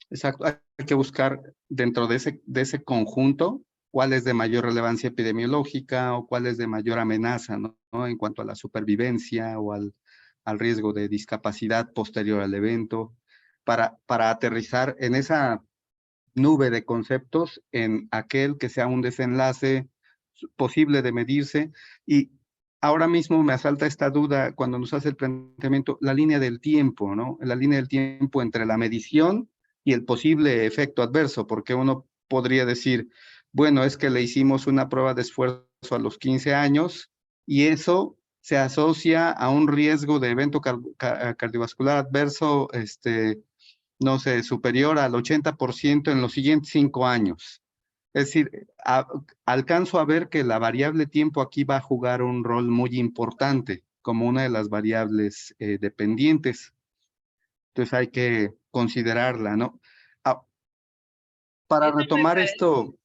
Exacto, hay que buscar dentro de ese conjunto cuál es de mayor relevancia epidemiológica o cuál es de mayor amenaza, ¿no? En cuanto a la supervivencia o al riesgo de discapacidad posterior al evento, para aterrizar en esa nube de conceptos en aquel que sea un desenlace posible de medirse. Y ahora mismo me asalta esta duda cuando nos hace el planteamiento, la línea del tiempo, ¿no? La línea del tiempo entre la medición y el posible efecto adverso, porque uno podría decir, bueno, es que le hicimos una prueba de esfuerzo a los 15 años y eso se asocia a un riesgo de evento cardiovascular adverso, no sé, superior al 80% en los siguientes 5 años. Es decir, alcanzo a ver que la variable tiempo aquí va a jugar un rol muy importante como una de las variables dependientes. Entonces hay que considerarla, ¿no? Para Eso me retomar parece, esto,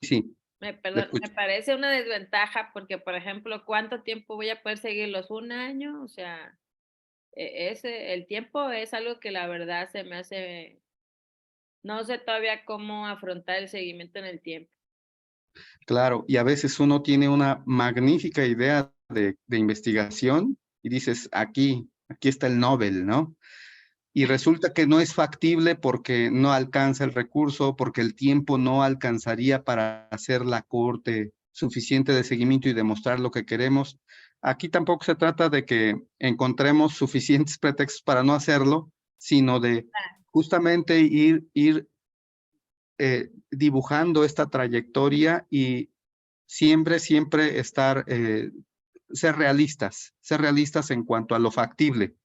sí, me escucho. parece una desventaja porque, por ejemplo, ¿cuánto tiempo voy a poder seguirlos? ¿Un año? O sea, el tiempo es algo que la verdad se me hace, no sé todavía cómo afrontar el seguimiento en el tiempo. Claro, y a veces uno tiene una magnífica idea de investigación y dices, aquí está el Nobel, ¿no? Y resulta que no es factible porque no alcanza el recurso, porque el tiempo no alcanzaría para hacer la cohorte suficiente de seguimiento y demostrar lo que queremos. Aquí tampoco se trata de que encontremos suficientes pretextos para no hacerlo, sino de justamente ir dibujando esta trayectoria y siempre estar, ser realistas en cuanto a lo factible,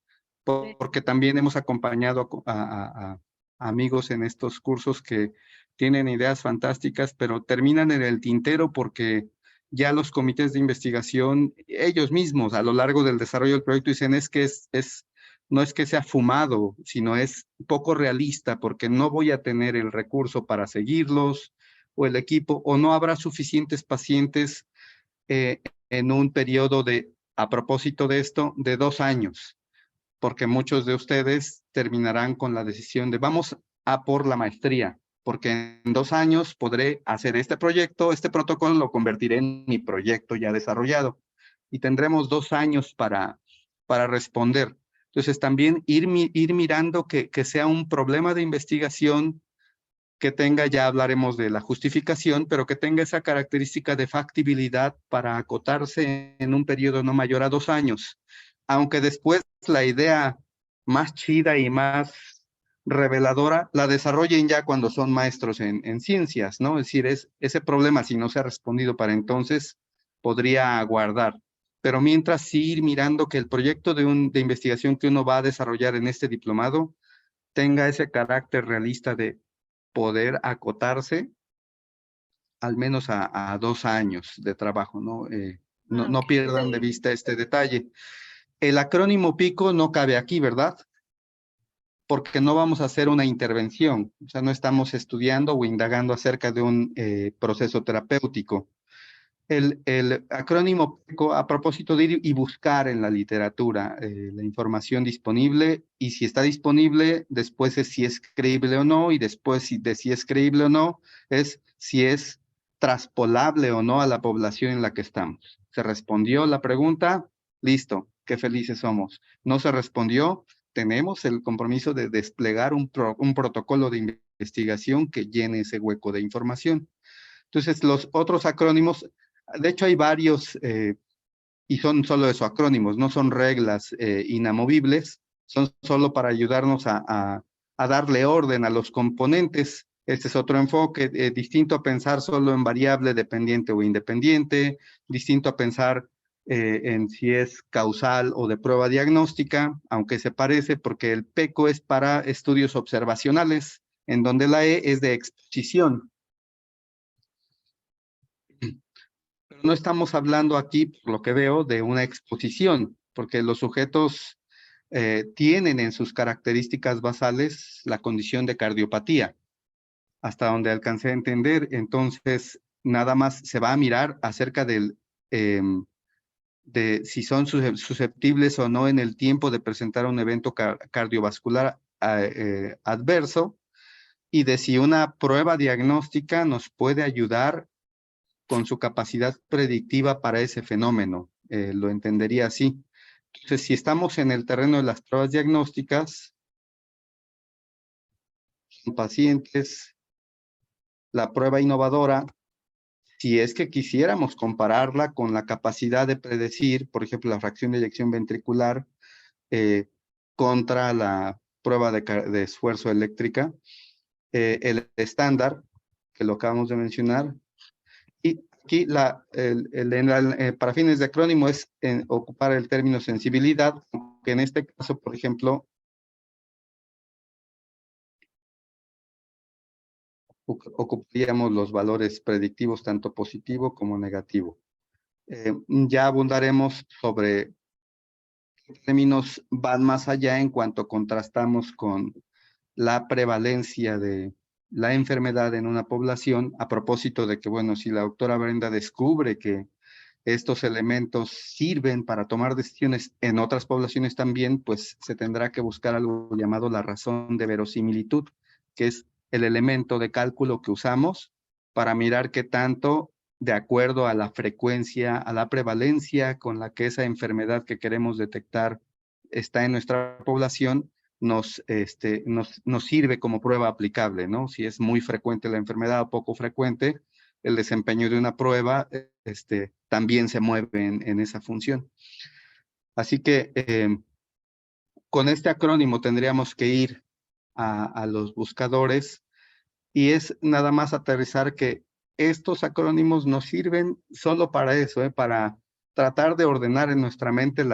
porque también hemos acompañado a amigos en estos cursos que tienen ideas fantásticas, pero terminan en el tintero porque ya los comités de investigación, ellos mismos a lo largo del desarrollo del proyecto dicen no es que sea fumado, sino es poco realista porque no voy a tener el recurso para seguirlos o el equipo, o no habrá suficientes pacientes en un periodo a propósito de esto, de 2 años, porque muchos de ustedes terminarán con la decisión de vamos a por la maestría, porque en 2 años podré hacer este proyecto, este protocolo lo convertiré en mi proyecto ya desarrollado y tendremos 2 años para responder. Entonces también ir mirando que sea un problema de investigación que tenga, ya hablaremos de la justificación, pero que tenga esa característica de factibilidad para acotarse en un periodo no mayor a 2 años. Aunque después la idea más chida y más reveladora la desarrollen ya cuando son maestros en ciencias, ¿no? Es decir, ese problema, si no se ha respondido para entonces, podría aguardar. Pero mientras sí ir mirando que el proyecto de investigación que uno va a desarrollar en este diplomado tenga ese carácter realista de poder acotarse al menos a 2 años de trabajo, ¿no? No pierdan de vista este detalle. El acrónimo PICO no cabe aquí, ¿verdad? Porque no vamos a hacer una intervención, o sea, no estamos estudiando o indagando acerca de un proceso terapéutico. El acrónimo PICO, a propósito de ir y buscar en la literatura la información disponible, y si está disponible, después es si es creíble o no, y después de si es creíble o no, es si es traspolable o no a la población en la que estamos. ¿Se respondió la pregunta? Listo, qué felices somos. ¿No se respondió? Tenemos el compromiso de desplegar un protocolo de investigación que llene ese hueco de información. Entonces, los otros acrónimos, de hecho hay varios y son solo eso, acrónimos, no son reglas inamovibles, son solo para ayudarnos a darle orden a los componentes. Este es otro enfoque, distinto a pensar solo en variable dependiente o independiente, distinto a pensar en si es causal o de prueba diagnóstica, aunque se parece porque el PECO es para estudios observacionales, en donde la E es de exposición. Pero no estamos hablando aquí, por lo que veo, de una exposición, porque los sujetos tienen en sus características basales la condición de cardiopatía, hasta donde alcancé a entender. Entonces, nada más se va a mirar acerca de si son susceptibles o no en el tiempo de presentar un evento cardiovascular adverso, y de si una prueba diagnóstica nos puede ayudar con su capacidad predictiva para ese fenómeno. Lo entendería así. Entonces, si estamos en el terreno de las pruebas diagnósticas, en pacientes, la prueba innovadora, si es que quisiéramos compararla con la capacidad de predecir, por ejemplo, la fracción de eyección ventricular contra la prueba de esfuerzo eléctrica, el estándar, que lo acabamos de mencionar, y aquí para fines de acrónimo es ocupar el término sensibilidad, que en este caso, por ejemplo, ocuparíamos los valores predictivos tanto positivo como negativo. Ya abundaremos sobre qué términos van más allá en cuanto contrastamos con la prevalencia de la enfermedad en una población, a propósito de que, bueno, si la doctora Brenda descubre que estos elementos sirven para tomar decisiones en otras poblaciones también, pues se tendrá que buscar algo llamado la razón de verosimilitud, que es el elemento de cálculo que usamos para mirar qué tanto, de acuerdo a la frecuencia, a la prevalencia con la que esa enfermedad que queremos detectar está en nuestra población, nos sirve como prueba aplicable, ¿no? Si es muy frecuente la enfermedad o poco frecuente, el desempeño de una prueba también se mueve en esa función. Así que con este acrónimo tendríamos que ir a los buscadores, y es nada más aterrizar que estos acrónimos nos sirven solo para eso, para tratar de ordenar en nuestra mente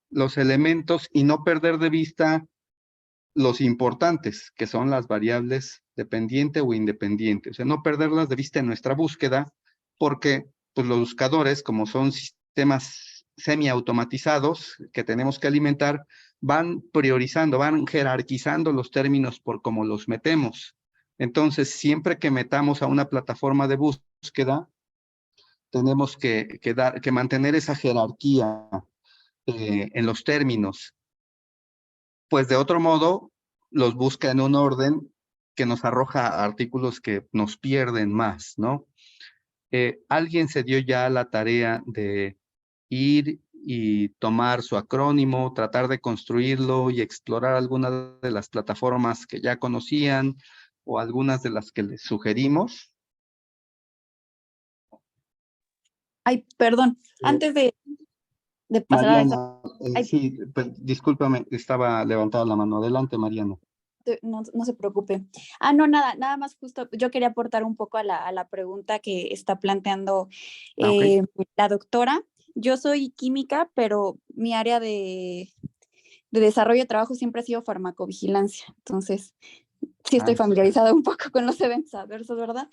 los elementos y no perder de vista los importantes, que son las variables dependiente o independiente. O sea, no perderlas de vista en nuestra búsqueda, porque pues, los buscadores, como son sistemas semiautomatizados que tenemos que alimentar, van priorizando, van jerarquizando los términos por cómo los metemos. Entonces, siempre que metamos a una plataforma de búsqueda, tenemos que mantener esa jerarquía en los términos. Pues de otro modo, los busca en un orden que nos arroja artículos que nos pierden más, ¿no? Alguien se dio ya la tarea de ir y tomar su acrónimo, tratar de construirlo y explorar algunas de las plataformas que ya conocían o algunas de las que les sugerimos. Ay, perdón, antes de pasar a Mariana, sí, discúlpame, estaba levantada la mano. Adelante, Mariana. No se preocupe. No, nada más justo, yo quería aportar un poco a la pregunta que está planteando Okay. la doctora. Yo soy química, pero mi área de desarrollo de trabajo siempre ha sido farmacovigilancia. Entonces, sí estoy familiarizada un poco con los eventos adversos, ¿verdad?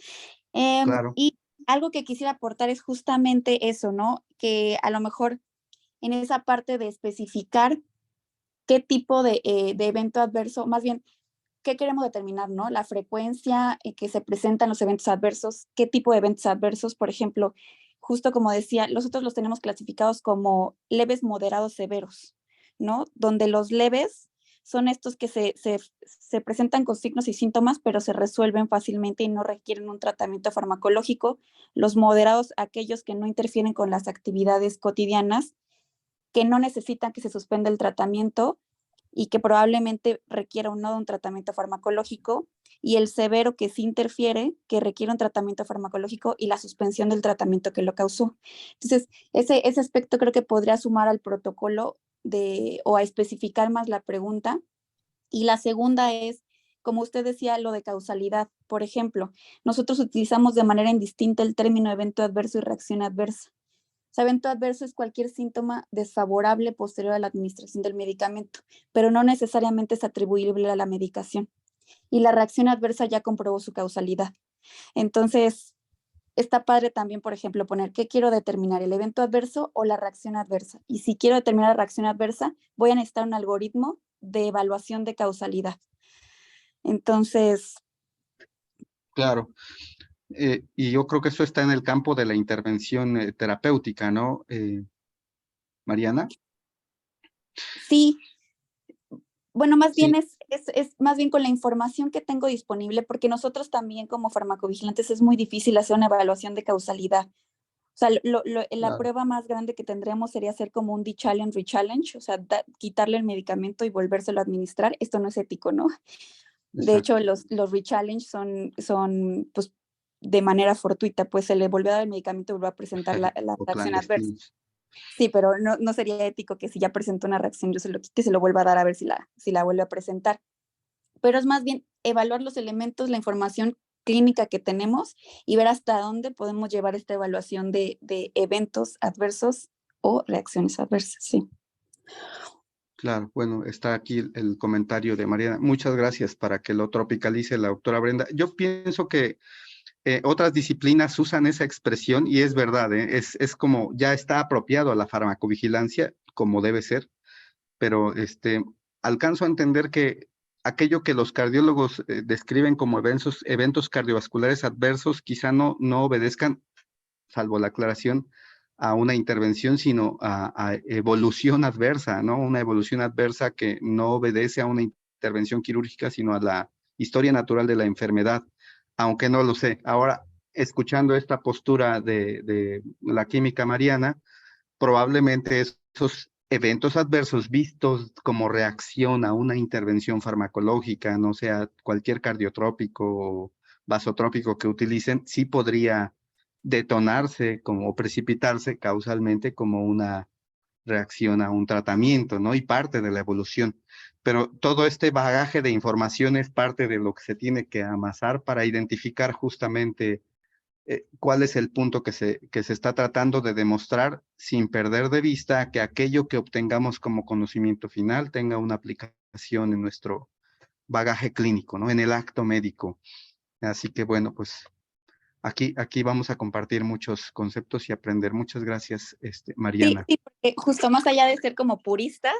Claro. Y algo que quisiera aportar es justamente eso, ¿no? Que a lo mejor en esa parte de especificar qué tipo de evento adverso, más bien, ¿qué queremos determinar, no? La frecuencia en que se presentan los eventos adversos, qué tipo de eventos adversos, por ejemplo, justo como decía, nosotros los tenemos clasificados como leves, moderados, severos, ¿no? Donde los leves son estos que se presentan con signos y síntomas, pero se resuelven fácilmente y no requieren un tratamiento farmacológico. Los moderados, aquellos que no interfieren con las actividades cotidianas, que no necesitan que se suspenda el tratamiento y que probablemente requiera o no un tratamiento farmacológico, y el severo que sí interfiere, que requiere un tratamiento farmacológico y la suspensión del tratamiento que lo causó. Entonces, ese aspecto creo que podría sumar al protocolo o a especificar más la pregunta. Y la segunda es, como usted decía, lo de causalidad. Por ejemplo, nosotros utilizamos de manera indistinta el término evento adverso y reacción adversa. O sea, evento adverso es cualquier síntoma desfavorable posterior a la administración del medicamento, pero no necesariamente es atribuible a la medicación. Y la reacción adversa ya comprobó su causalidad. Entonces, está padre también, por ejemplo, poner qué quiero determinar, el evento adverso o la reacción adversa. Y si quiero determinar la reacción adversa, voy a necesitar un algoritmo de evaluación de causalidad. Entonces, Claro. Y yo creo que eso está en el campo de la intervención terapéutica, ¿no, Mariana? sí, bueno, más bien Sí, es más bien con la información que tengo disponible, porque nosotros también como farmacovigilantes es muy difícil hacer una evaluación de causalidad. O sea, la claro, prueba más grande que tendríamos sería hacer como un de-challenge, re-challenge, o sea, quitarle el medicamento y volvérselo a administrar. Esto no es ético, ¿no? De hecho, exacto. los re-challenge son, pues, de manera fortuita, pues se le volvió a dar el medicamento y volvió a presentar la O reacción adversa. clandestinos. Sí, pero no sería ético que si ya presentó una reacción, yo se lo quite y se lo vuelva a dar a ver si la vuelve a presentar. Pero es más bien evaluar los elementos, la información clínica que tenemos y ver hasta dónde podemos llevar esta evaluación de eventos adversos o reacciones adversas, sí. Claro, bueno, está aquí el comentario de Mariana. Muchas gracias para que lo tropicalice la doctora Brenda. Yo pienso que otras disciplinas usan esa expresión y es verdad, es como ya está apropiado a la farmacovigilancia, como debe ser, pero alcanzo a entender que aquello que los cardiólogos describen como eventos cardiovasculares adversos quizá no obedezcan, salvo la aclaración, a una intervención, sino a evolución adversa, ¿no? Una evolución adversa que no obedece a una intervención quirúrgica, sino a la historia natural de la enfermedad, aunque no lo sé. Ahora, escuchando esta postura de la química mariana, probablemente esos eventos adversos vistos como reacción a una intervención farmacológica, no sea cualquier cardiotrópico o vasotrópico que utilicen, sí podría detonarse como precipitarse causalmente como una reacción a un tratamiento, ¿no? Y parte de la evolución. Pero todo este bagaje de información es parte de lo que se tiene que amasar para identificar justamente cuál es el punto que se está tratando de demostrar sin perder de vista que aquello que obtengamos como conocimiento final tenga una aplicación en nuestro bagaje clínico, ¿no? En el acto médico. Así que bueno, pues aquí vamos a compartir muchos conceptos y aprender. Muchas gracias, Sí, Mariana. sí, porque justo más allá de ser como purista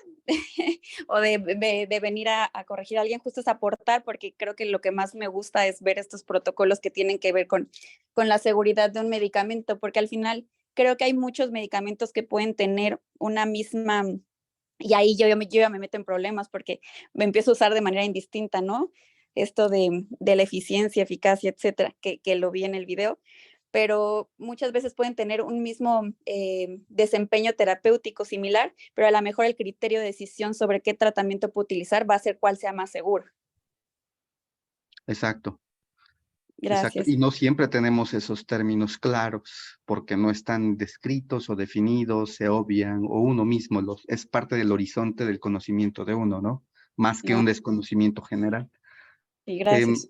o de venir a corregir a alguien, justo es aportar, porque creo que lo que más me gusta es ver estos protocolos que tienen que ver con la seguridad de un medicamento, porque al final creo que hay muchos medicamentos que pueden tener una misma, y ahí yo ya me meto en problemas porque me empiezo a usar de manera indistinta, ¿no? Esto de la eficiencia, eficacia, etcétera, que lo vi en el video, pero muchas veces pueden tener un mismo desempeño terapéutico similar, pero a lo mejor el criterio de decisión sobre qué tratamiento puedo utilizar va a ser cuál sea más seguro. Exacto, exacto. Gracias. Y no siempre tenemos esos términos claros porque no están descritos o definidos, se obvian o uno mismo es parte del horizonte del conocimiento de uno, ¿no? Más que un No, desconocimiento general. y Em, gracias.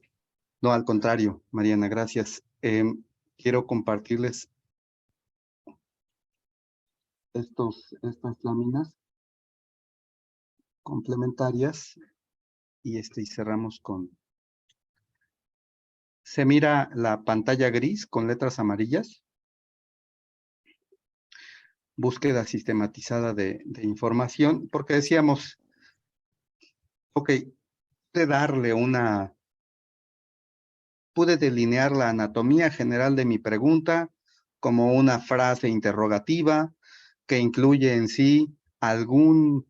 no, al contrario, Mariana, gracias. Quiero compartirles estas láminas complementarias y cerramos con... Se mira la pantalla gris con letras amarillas. Búsqueda sistematizada de información, porque decíamos, ok, pude delinear la anatomía general de mi pregunta como una frase interrogativa que incluye en sí algún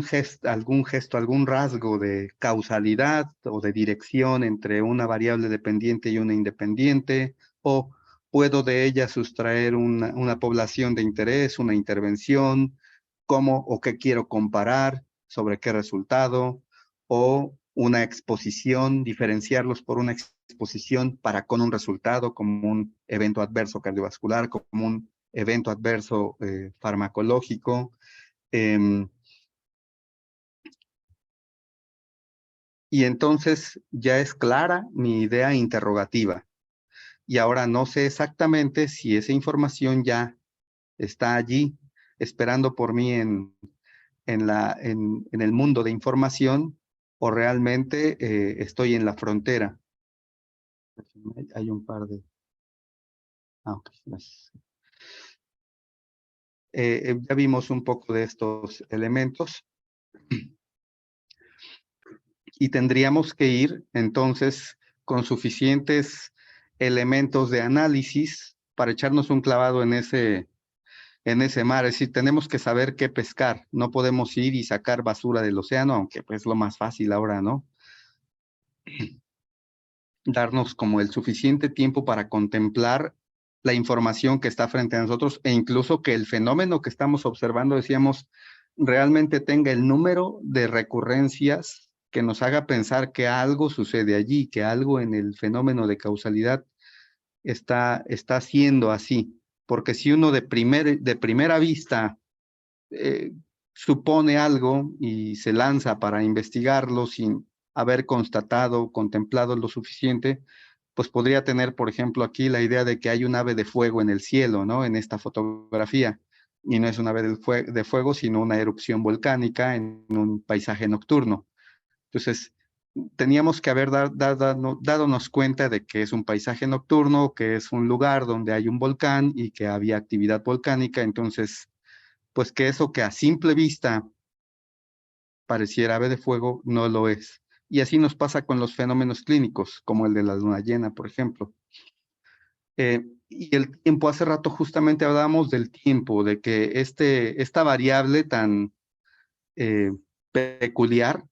gesto, algún rasgo de causalidad o de dirección entre una variable dependiente y una independiente, o puedo de ella sustraer una población de interés, una intervención, cómo o qué quiero comparar, sobre qué resultado, o una exposición, diferenciarlos por una exposición para con un resultado como un evento adverso cardiovascular, como un evento adverso farmacológico. Y entonces ya es clara mi idea interrogativa. Y ahora no sé exactamente si esa información ya está allí esperando por mí en el mundo de información o realmente estoy en la frontera. Hay un par de Ok, gracias. Ya vimos un poco de estos elementos y tendríamos que ir entonces con suficientes elementos de análisis para echarnos un clavado en ese mar. Es decir, tenemos que saber qué pescar. No podemos ir y sacar basura del océano, aunque pues es lo más fácil ahora, ¿no? Darnos como el suficiente tiempo para contemplar la información que está frente a nosotros e incluso que el fenómeno que estamos observando, decíamos, realmente tenga el número de recurrencias que nos haga pensar que algo sucede allí, que algo en el fenómeno de causalidad está siendo así. Porque si uno de primera vista supone algo y se lanza para investigarlo sin haber constatado, contemplado lo suficiente, pues podría tener, por ejemplo, aquí la idea de que hay un ave de fuego en el cielo, ¿no? En esta fotografía. Y no es un ave de fuego, sino una erupción volcánica en un paisaje nocturno. Entonces, teníamos que haber dadonos cuenta de que es un paisaje nocturno, que es un lugar donde hay un volcán y que había actividad volcánica. Entonces, pues que eso que a simple vista pareciera ave de fuego, no lo es. Y así nos pasa con los fenómenos clínicos, como el de la luna llena, por ejemplo. Y el tiempo, hace rato justamente hablábamos del tiempo, de que esta variable tan peculiar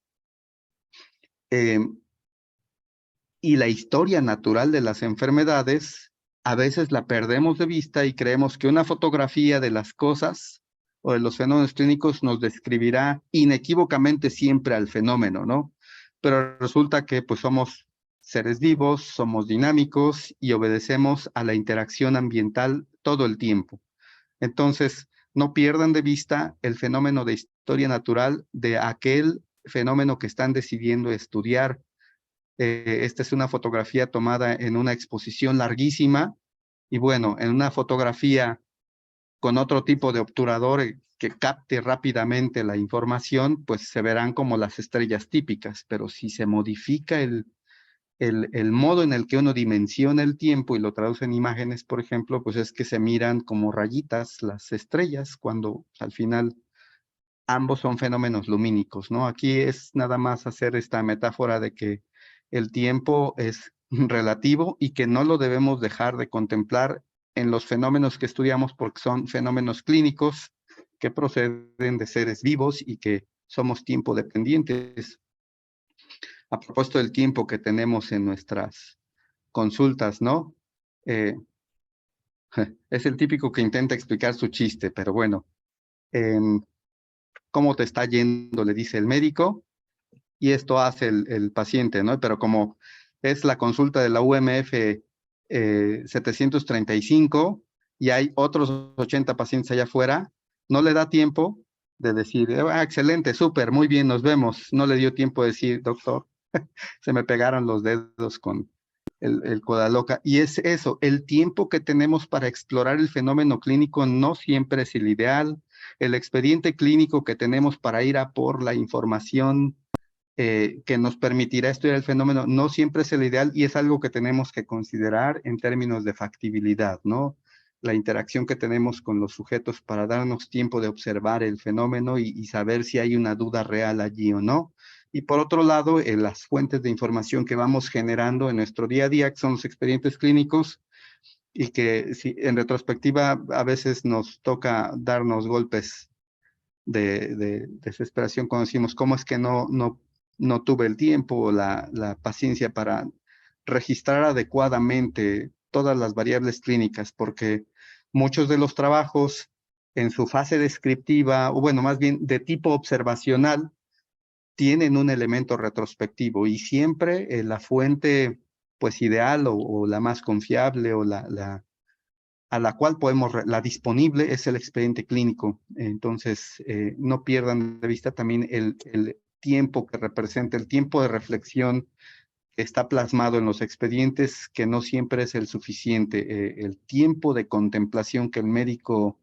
y la historia natural de las enfermedades, a veces la perdemos de vista y creemos que una fotografía de las cosas o de los fenómenos clínicos nos describirá inequívocamente siempre al fenómeno, ¿no? Pero resulta que pues somos seres vivos, somos dinámicos y obedecemos a la interacción ambiental todo el tiempo. Entonces, no pierdan de vista el fenómeno de historia natural de aquel fenómeno que están decidiendo estudiar. Esta es una fotografía tomada en una exposición larguísima y bueno, en una fotografía con otro tipo de obturador que capte rápidamente la información, pues se verán como las estrellas típicas, pero si se modifica el modo en el que uno dimensiona el tiempo y lo traduce en imágenes, por ejemplo, pues es que se miran como rayitas las estrellas cuando al final ambos son fenómenos lumínicos, ¿no? Aquí es nada más hacer esta metáfora de que el tiempo es relativo y que no lo debemos dejar de contemplar en los fenómenos que estudiamos porque son fenómenos clínicos que proceden de seres vivos y que somos tiempo dependientes. A propósito del tiempo que tenemos en nuestras consultas, ¿no? Es el típico que intenta explicar su chiste, pero bueno, ¿cómo te está yendo? Le dice el médico, y esto hace el paciente, ¿no? Pero como es la consulta de la UMF 735 y hay otros 80 pacientes allá afuera, no le da tiempo de decir, excelente, súper, muy bien, nos vemos. No le dio tiempo de decir, doctor, se me pegaron los dedos con el coda loca. Y es eso, el tiempo que tenemos para explorar el fenómeno clínico no siempre es el ideal. El expediente clínico que tenemos para ir a por la información que nos permitirá estudiar el fenómeno no siempre es el ideal y es algo que tenemos que considerar en términos de factibilidad, ¿no? La interacción que tenemos con los sujetos para darnos tiempo de observar el fenómeno y saber si hay una duda real allí o no. Y por otro lado, las fuentes de información que vamos generando en nuestro día a día, que son los expedientes clínicos, y que si, en retrospectiva a veces nos toca darnos golpes de desesperación cuando decimos cómo es que no tuve el tiempo o la paciencia para registrar adecuadamente todas las variables clínicas, porque muchos de los trabajos en su fase descriptiva, o bueno, más bien de tipo observacional, tienen un elemento retrospectivo y siempre la fuente pues ideal o la más confiable o a la cual podemos, la disponible es el expediente clínico. Entonces, no pierdan de vista también el tiempo que representa, el tiempo de reflexión que está plasmado en los expedientes, que no siempre es el suficiente. El tiempo de contemplación que el médico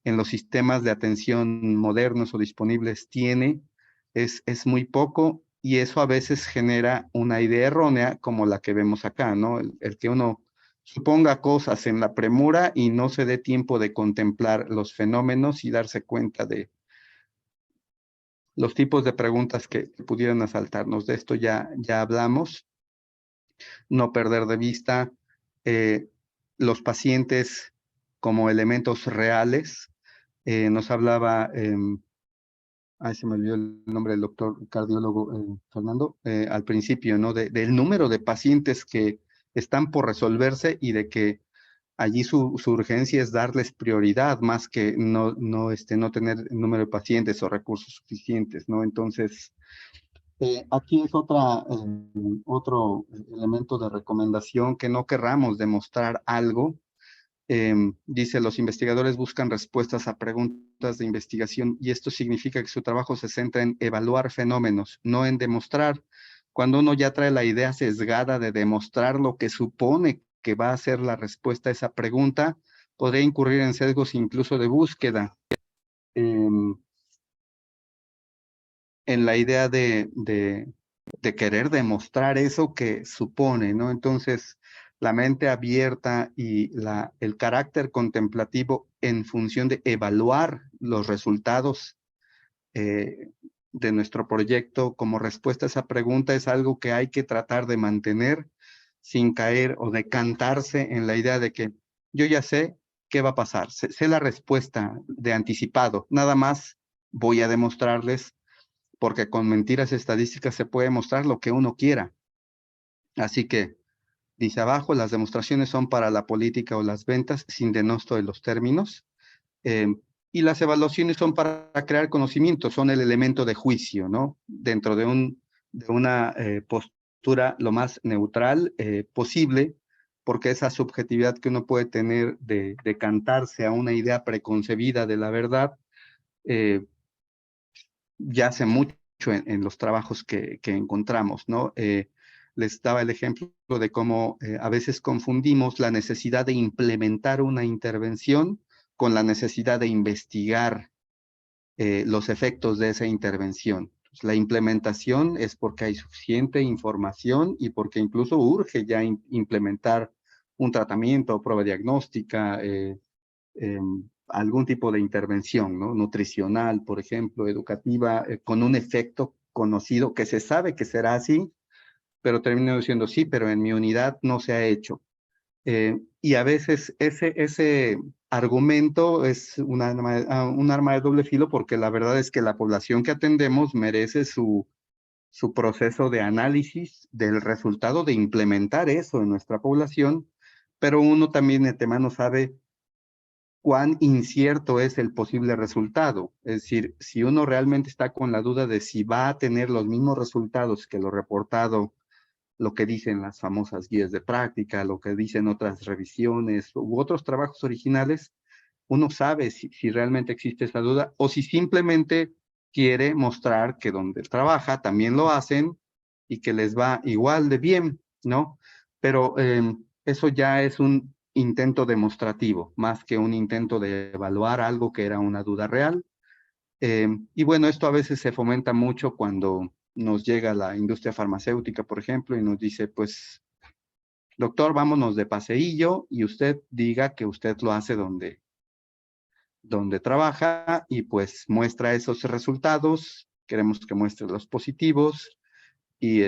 en los sistemas de atención modernos o disponibles tiene es muy poco y eso a veces genera una idea errónea como la que vemos acá, ¿no? El que uno suponga cosas en la premura y no se dé tiempo de contemplar los fenómenos y darse cuenta de los tipos de preguntas que pudieran asaltarnos. De esto ya hablamos. No perder de vista los pacientes como elementos reales. Nos hablaba, se me olvidó el nombre del doctor cardiólogo Fernando, al principio, ¿no? Del número de pacientes que están por resolverse y de que allí su urgencia es darles prioridad más que no tener el número de pacientes o recursos suficientes, ¿no? Entonces, aquí es otro elemento de recomendación, que no querramos demostrar algo. Dice, los investigadores buscan respuestas a preguntas de investigación y esto significa que su trabajo se centra en evaluar fenómenos, no en demostrar. Cuando uno ya trae la idea sesgada de demostrar lo que supone que va a ser la respuesta a esa pregunta, podría incurrir en sesgos incluso de búsqueda. En la idea de querer demostrar eso que supone, ¿no? Entonces, la mente abierta y el carácter contemplativo en función de evaluar los resultados de nuestro proyecto como respuesta a esa pregunta es algo que hay que tratar de mantener sin caer o decantarse en la idea de que yo ya sé qué va a pasar, sé la respuesta de anticipado, nada más voy a demostrarles, porque con mentiras estadísticas se puede mostrar lo que uno quiera. Así que, dice abajo, las demostraciones son para la política o las ventas sin denosto de los términos. Y las evaluaciones son para crear conocimiento, son el elemento de juicio, ¿no? Dentro de una postura lo más neutral posible, porque esa subjetividad que uno puede tener de decantarse a una idea preconcebida de la verdad, yace mucho en los trabajos que encontramos, ¿no? Les daba el ejemplo de cómo a veces confundimos la necesidad de implementar una intervención con la necesidad de investigar los efectos de esa intervención. La implementación es porque hay suficiente información y porque incluso urge ya implementar un tratamiento, prueba diagnóstica, algún tipo de intervención, ¿no? Nutricional, por ejemplo, educativa, con un efecto conocido que se sabe que será así, pero termino diciendo sí, pero en mi unidad no se ha hecho. Y a veces ese argumento es un arma de doble filo, porque la verdad es que la población que atendemos merece su proceso de análisis del resultado de implementar eso en nuestra población, pero uno también de antemano sabe cuán incierto es el posible resultado. Es decir, si uno realmente está con la duda de si va a tener los mismos resultados que lo reportado, lo que dicen las famosas guías de práctica, lo que dicen otras revisiones u otros trabajos originales, uno sabe si realmente existe esa duda o si simplemente quiere mostrar que donde trabaja también lo hacen y que les va igual de bien, ¿no? Pero eso ya es un intento demostrativo, más que un intento de evaluar algo que era una duda real. Y bueno, esto a veces se fomenta mucho cuando nos llega la industria farmacéutica, por ejemplo, y nos dice, pues, doctor, vámonos de paseillo y usted diga que usted lo hace donde trabaja y pues muestra esos resultados. Queremos que muestre los positivos y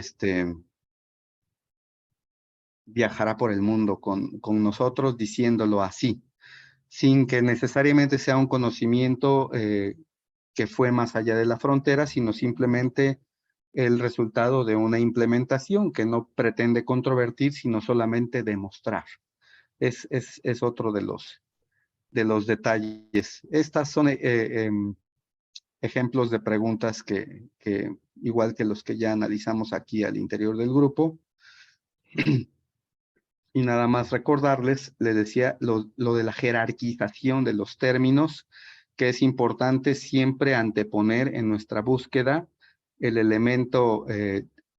viajará por el mundo con nosotros diciéndolo así, sin que necesariamente sea un conocimiento que fue más allá de la frontera, sino simplemente el resultado de una implementación que no pretende controvertir, sino solamente demostrar. Es otro de los detalles. Estas son ejemplos de preguntas que igual que los que ya analizamos aquí al interior del grupo. Y nada más recordarles, les decía, lo de la jerarquización de los términos, que es importante siempre anteponer en nuestra búsqueda el elemento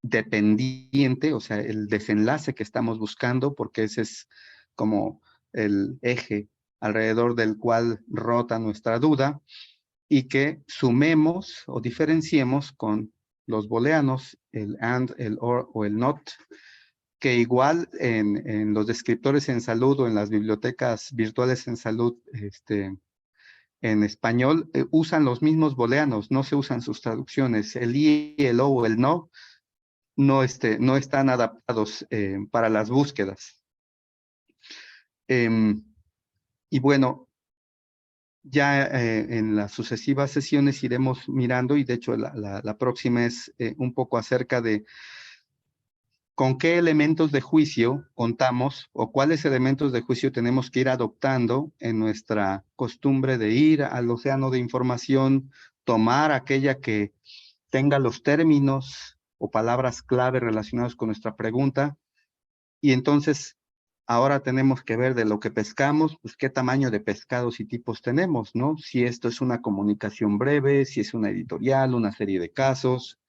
dependiente, o sea, el desenlace que estamos buscando, porque ese es como el eje alrededor del cual rota nuestra duda, y que sumemos o diferenciemos con los booleanos, el and, el or o el not, que igual en los descriptores en salud o en las bibliotecas virtuales en salud en español usan los mismos booleanos, no se usan sus traducciones. El y, el o, el no están adaptados para las búsquedas. Y bueno, ya en las sucesivas sesiones iremos mirando, y de hecho la próxima es un poco acerca de con qué elementos de juicio contamos o cuáles elementos de juicio tenemos que ir adoptando en nuestra costumbre de ir al océano de información, tomar aquella que tenga los términos o palabras clave relacionados con nuestra pregunta, y entonces ahora tenemos que ver de lo que pescamos, pues qué tamaño de pescados y tipos tenemos, ¿no? Si esto es una comunicación breve, si es una editorial, una serie de casos,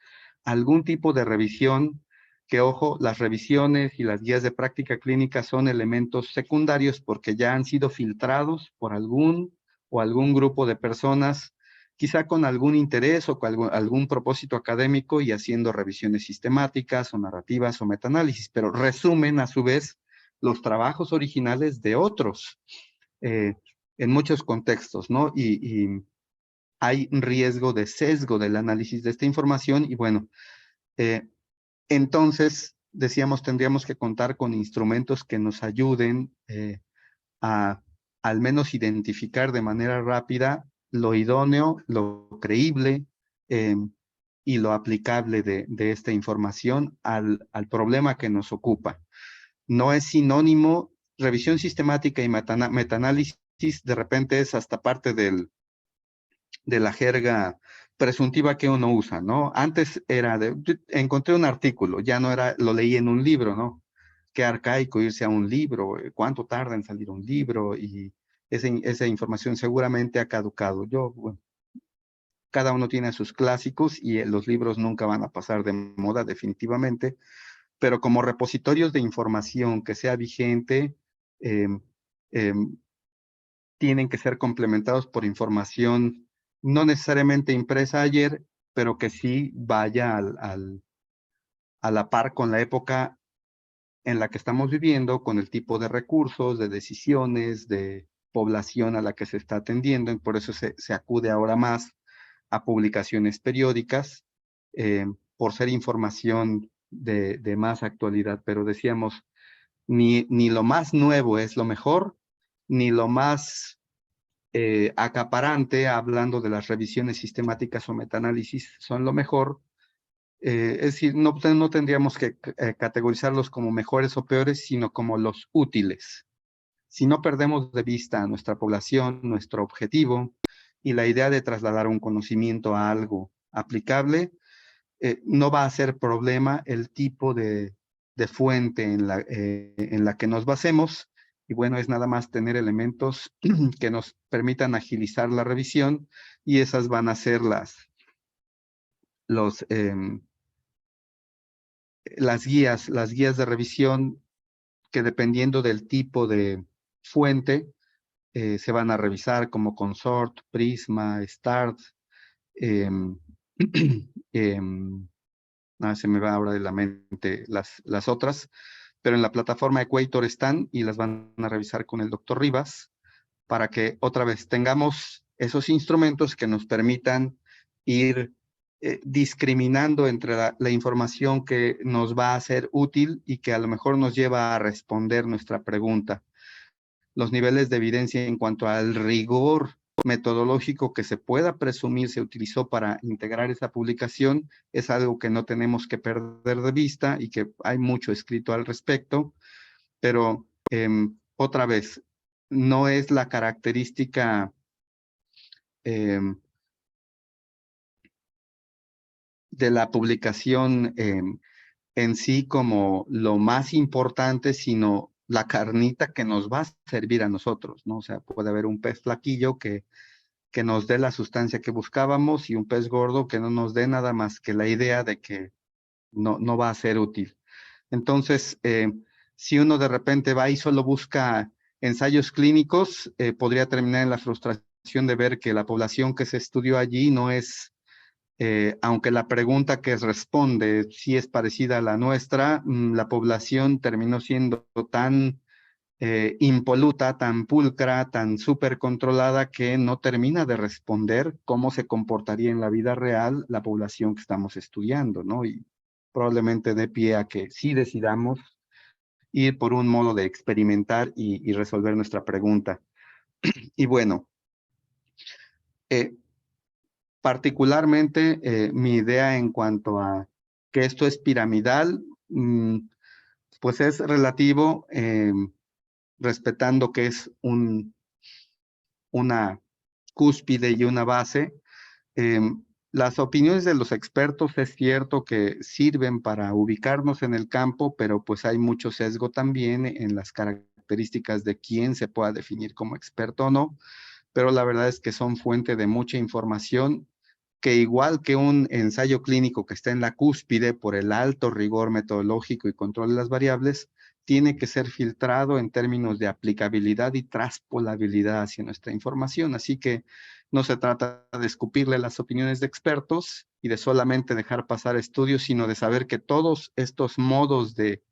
algún tipo de revisión, que ojo, las revisiones y las guías de práctica clínica son elementos secundarios porque ya han sido filtrados por algún grupo de personas, quizá con algún interés o con algún propósito académico y haciendo revisiones sistemáticas o narrativas o metaanálisis, pero resumen a su vez los trabajos originales de otros en muchos contextos, ¿no? Y hay riesgo de sesgo del análisis de esta información y bueno, entonces, decíamos, tendríamos que contar con instrumentos que nos ayuden a al menos identificar de manera rápida lo idóneo, lo creíble y lo aplicable de esta información al problema que nos ocupa. No es sinónimo, revisión sistemática y metaanálisis de repente es hasta parte de la jerga presuntiva que uno usa, ¿no? Antes era encontré un artículo, ya no era, lo leí en un libro, ¿no? Qué arcaico irse a un libro, cuánto tarda en salir un libro y esa información seguramente ha caducado. Bueno, cada uno tiene sus clásicos y los libros nunca van a pasar de moda definitivamente, pero como repositorios de información que sea vigente, tienen que ser complementados por información no necesariamente impresa ayer, pero que sí vaya a la par con la época en la que estamos viviendo, con el tipo de recursos, de decisiones, de población a la que se está atendiendo, y por eso se acude ahora más a publicaciones periódicas, por ser información de más actualidad, pero decíamos, ni lo más nuevo es lo mejor, ni lo más acaparante, hablando de las revisiones sistemáticas o metaanálisis, son lo mejor. Es decir, no tendríamos que categorizarlos como mejores o peores, sino como los útiles. Si no perdemos de vista a nuestra población, nuestro objetivo y la idea de trasladar un conocimiento a algo aplicable, no va a ser problema el tipo de fuente en la que nos basemos. Y bueno, es nada más tener elementos que nos permitan agilizar la revisión y esas van a ser las guías de revisión que dependiendo del tipo de fuente se van a revisar como Consort, Prisma, Start. Se me va ahora de la mente las otras, pero en la plataforma Equator están y las van a revisar con el doctor Rivas para que otra vez tengamos esos instrumentos que nos permitan ir discriminando entre la información que nos va a ser útil y que a lo mejor nos lleva a responder nuestra pregunta. Los niveles de evidencia en cuanto al rigor metodológico que se pueda presumir se utilizó para integrar esa publicación es algo que no tenemos que perder de vista y que hay mucho escrito al respecto, pero otra vez, no es la característica de la publicación en sí como lo más importante, sino la carnita que nos va a servir a nosotros, ¿no? O sea, puede haber un pez flaquillo que nos dé la sustancia que buscábamos y un pez gordo que no nos dé nada más que la idea de que no va a ser útil. Entonces, si uno de repente va y solo busca ensayos clínicos, podría terminar en la frustración de ver que la población que se estudió allí no es aunque la pregunta que responde sí es parecida a la nuestra, la población terminó siendo tan impoluta, tan pulcra, tan súper controlada que no termina de responder cómo se comportaría en la vida real la población que estamos estudiando, ¿no? Y probablemente dé pie a que sí decidamos ir por un modo de experimentar y resolver nuestra pregunta. Y bueno, particularmente mi idea en cuanto a que esto es piramidal, pues es relativo, respetando que es una cúspide y una base. Las opiniones de los expertos es cierto que sirven para ubicarnos en el campo, pero pues hay mucho sesgo también en las características de quién se pueda definir como experto o no, pero la verdad es que son fuente de mucha información que, igual que un ensayo clínico que está en la cúspide por el alto rigor metodológico y control de las variables, tiene que ser filtrado en términos de aplicabilidad y traspolabilidad hacia nuestra información. Así que no se trata de escupirle las opiniones de expertos y de solamente dejar pasar estudios, sino de saber que todos estos modos de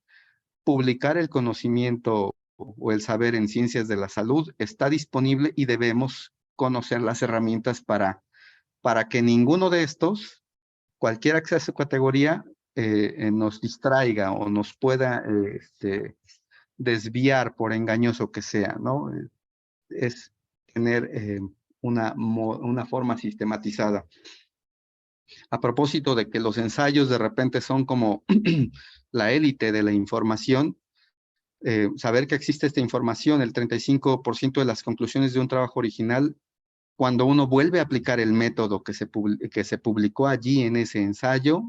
publicar el conocimiento o el saber en ciencias de la salud está disponible y debemos conocer las herramientas para que ninguno de estos, cualquiera que sea su categoría, nos distraiga o nos pueda desviar, por engañoso que sea, ¿no? Es tener una forma sistematizada. A propósito de que los ensayos de repente son como la élite de la información, saber que existe esta información, el 35% de las conclusiones de un trabajo original, cuando uno vuelve a aplicar el método que se publicó allí en ese ensayo,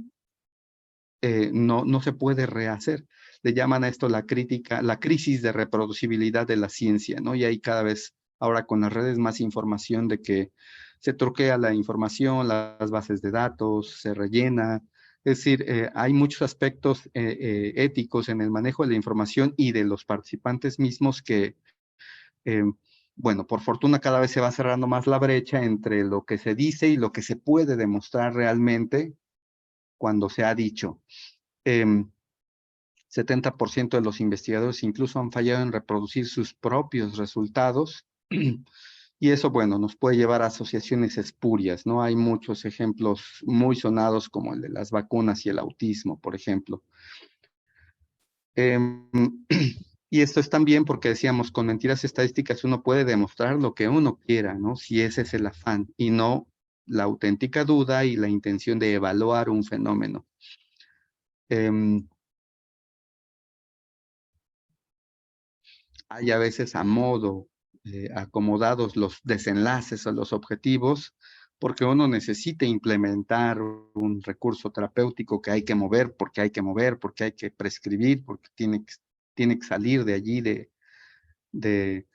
no se puede rehacer. Le llaman a esto la crisis de reproducibilidad de la ciencia, ¿no? Y hay cada vez, ahora con las redes, más información de que se truquea la información, las bases de datos, se rellena. Es decir, hay muchos aspectos éticos en el manejo de la información y de los participantes mismos que, bueno, por fortuna cada vez se va cerrando más la brecha entre lo que se dice y lo que se puede demostrar realmente cuando se ha dicho. 70% de los investigadores incluso han fallado en reproducir sus propios resultados. Y eso, bueno, nos puede llevar a asociaciones espurias, ¿no? Hay muchos ejemplos muy sonados como el de las vacunas y el autismo, por ejemplo. Y esto es también porque decíamos, con mentiras estadísticas uno puede demostrar lo que uno quiera, ¿no? Si ese es el afán, y no la auténtica duda y la intención de evaluar un fenómeno. Hay a veces a modo acomodados los desenlaces o los objetivos, porque uno necesita implementar un recurso terapéutico que hay que mover, porque hay que prescribir, porque tiene que salir de allí, de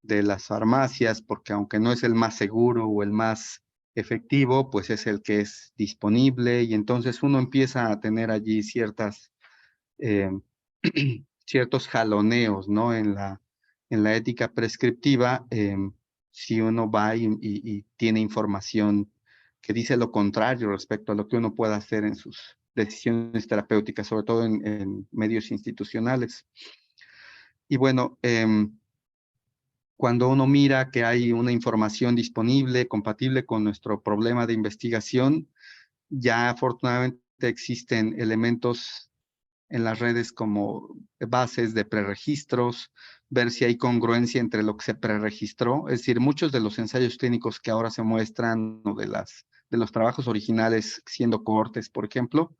las farmacias, porque aunque no es el más seguro o el más efectivo, pues es el que es disponible, y entonces uno empieza a tener allí ciertos jaloneos, ¿no? En la ética prescriptiva, si uno va y tiene información que dice lo contrario respecto a lo que uno pueda hacer en sus decisiones terapéuticas, sobre todo en medios institucionales. Y bueno, cuando uno mira que hay una información disponible, compatible con nuestro problema de investigación, ya afortunadamente existen elementos en las redes como bases de preregistros, ver si hay congruencia entre lo que se preregistró. Es decir, muchos de los ensayos clínicos que ahora se muestran, o de los trabajos originales siendo cohortes, por ejemplo,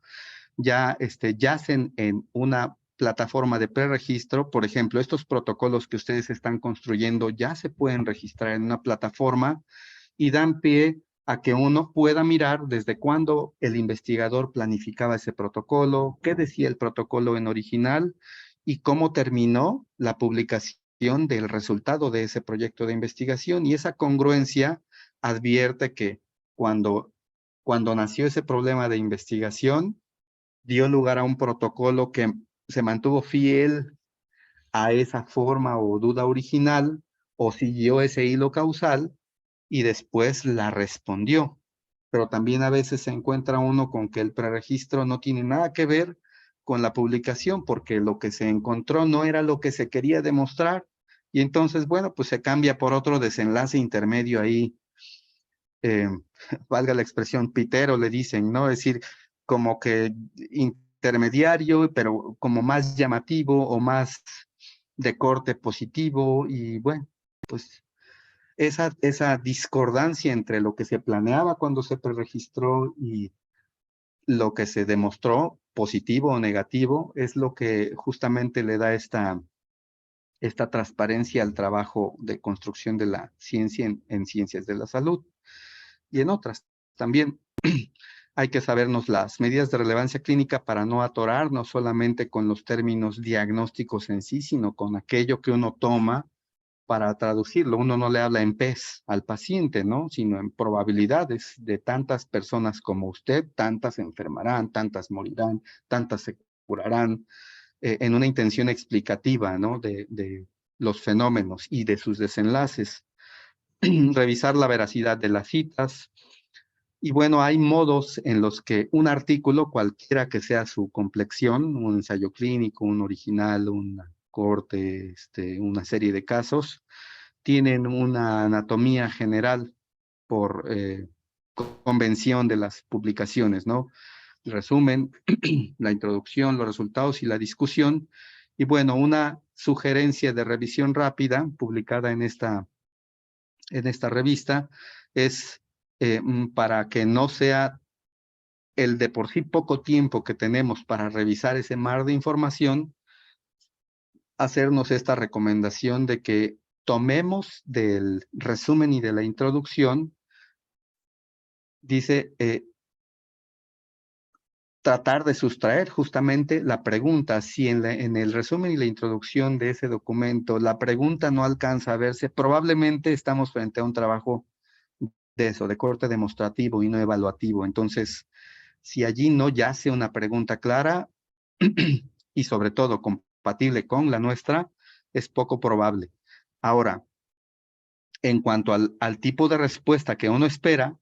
ya yacen en una plataforma de preregistro. Por ejemplo, estos protocolos que ustedes están construyendo ya se pueden registrar en una plataforma y dan pie a que uno pueda mirar desde cuándo el investigador planificaba ese protocolo, qué decía el protocolo en original y cómo terminó la publicación del resultado de ese proyecto de investigación. Y esa congruencia advierte que cuando nació ese problema de investigación, dio lugar a un protocolo que se mantuvo fiel a esa forma o duda original, o siguió ese hilo causal y después la respondió. pero también a veces se encuentra uno con que el preregistro no tiene nada que ver con la publicación, porque lo que se encontró no era lo que se quería demostrar, y entonces, bueno, pues se cambia por otro desenlace intermedio ahí, valga la expresión, pitero le dicen, ¿no? Es decir, como que intermediario, pero como más llamativo o más de corte positivo, y bueno, pues esa discordancia entre lo que se planeaba cuando se preregistró y lo que se demostró, positivo o negativo, es lo que justamente le da esta transparencia al trabajo de construcción de la ciencia en ciencias de la salud y en otras. También hay que sabernos las medidas de relevancia clínica para no atorarnos solamente con los términos diagnósticos en sí, sino con aquello que uno toma para traducirlo. Uno no le habla en PES al paciente, ¿no? Sino en probabilidades de tantas personas como usted, tantas enfermarán, tantas morirán, tantas se curarán, en una intención explicativa, ¿no? De los fenómenos y de sus desenlaces. Revisar la veracidad de las citas. Y bueno, hay modos en los que un artículo, cualquiera que sea su complexión, un ensayo clínico, un original, una corte, una serie de casos, tienen una anatomía general por convención de las publicaciones, ¿no? El resumen, la introducción, los resultados y la discusión. Y bueno, una sugerencia de revisión rápida publicada en esta revista es para que no sea el de por sí poco tiempo que tenemos para revisar ese mar de información, hacernos esta recomendación de que tomemos del resumen y de la introducción, dice, tratar de sustraer justamente la pregunta. Si en el resumen y la introducción de ese documento la pregunta no alcanza a verse, probablemente estamos frente a un trabajo de eso, de corte demostrativo y no evaluativo. Entonces, si allí no yace una pregunta clara y sobre todo compatible con la nuestra, es poco probable. Ahora, en cuanto al tipo de respuesta que uno espera,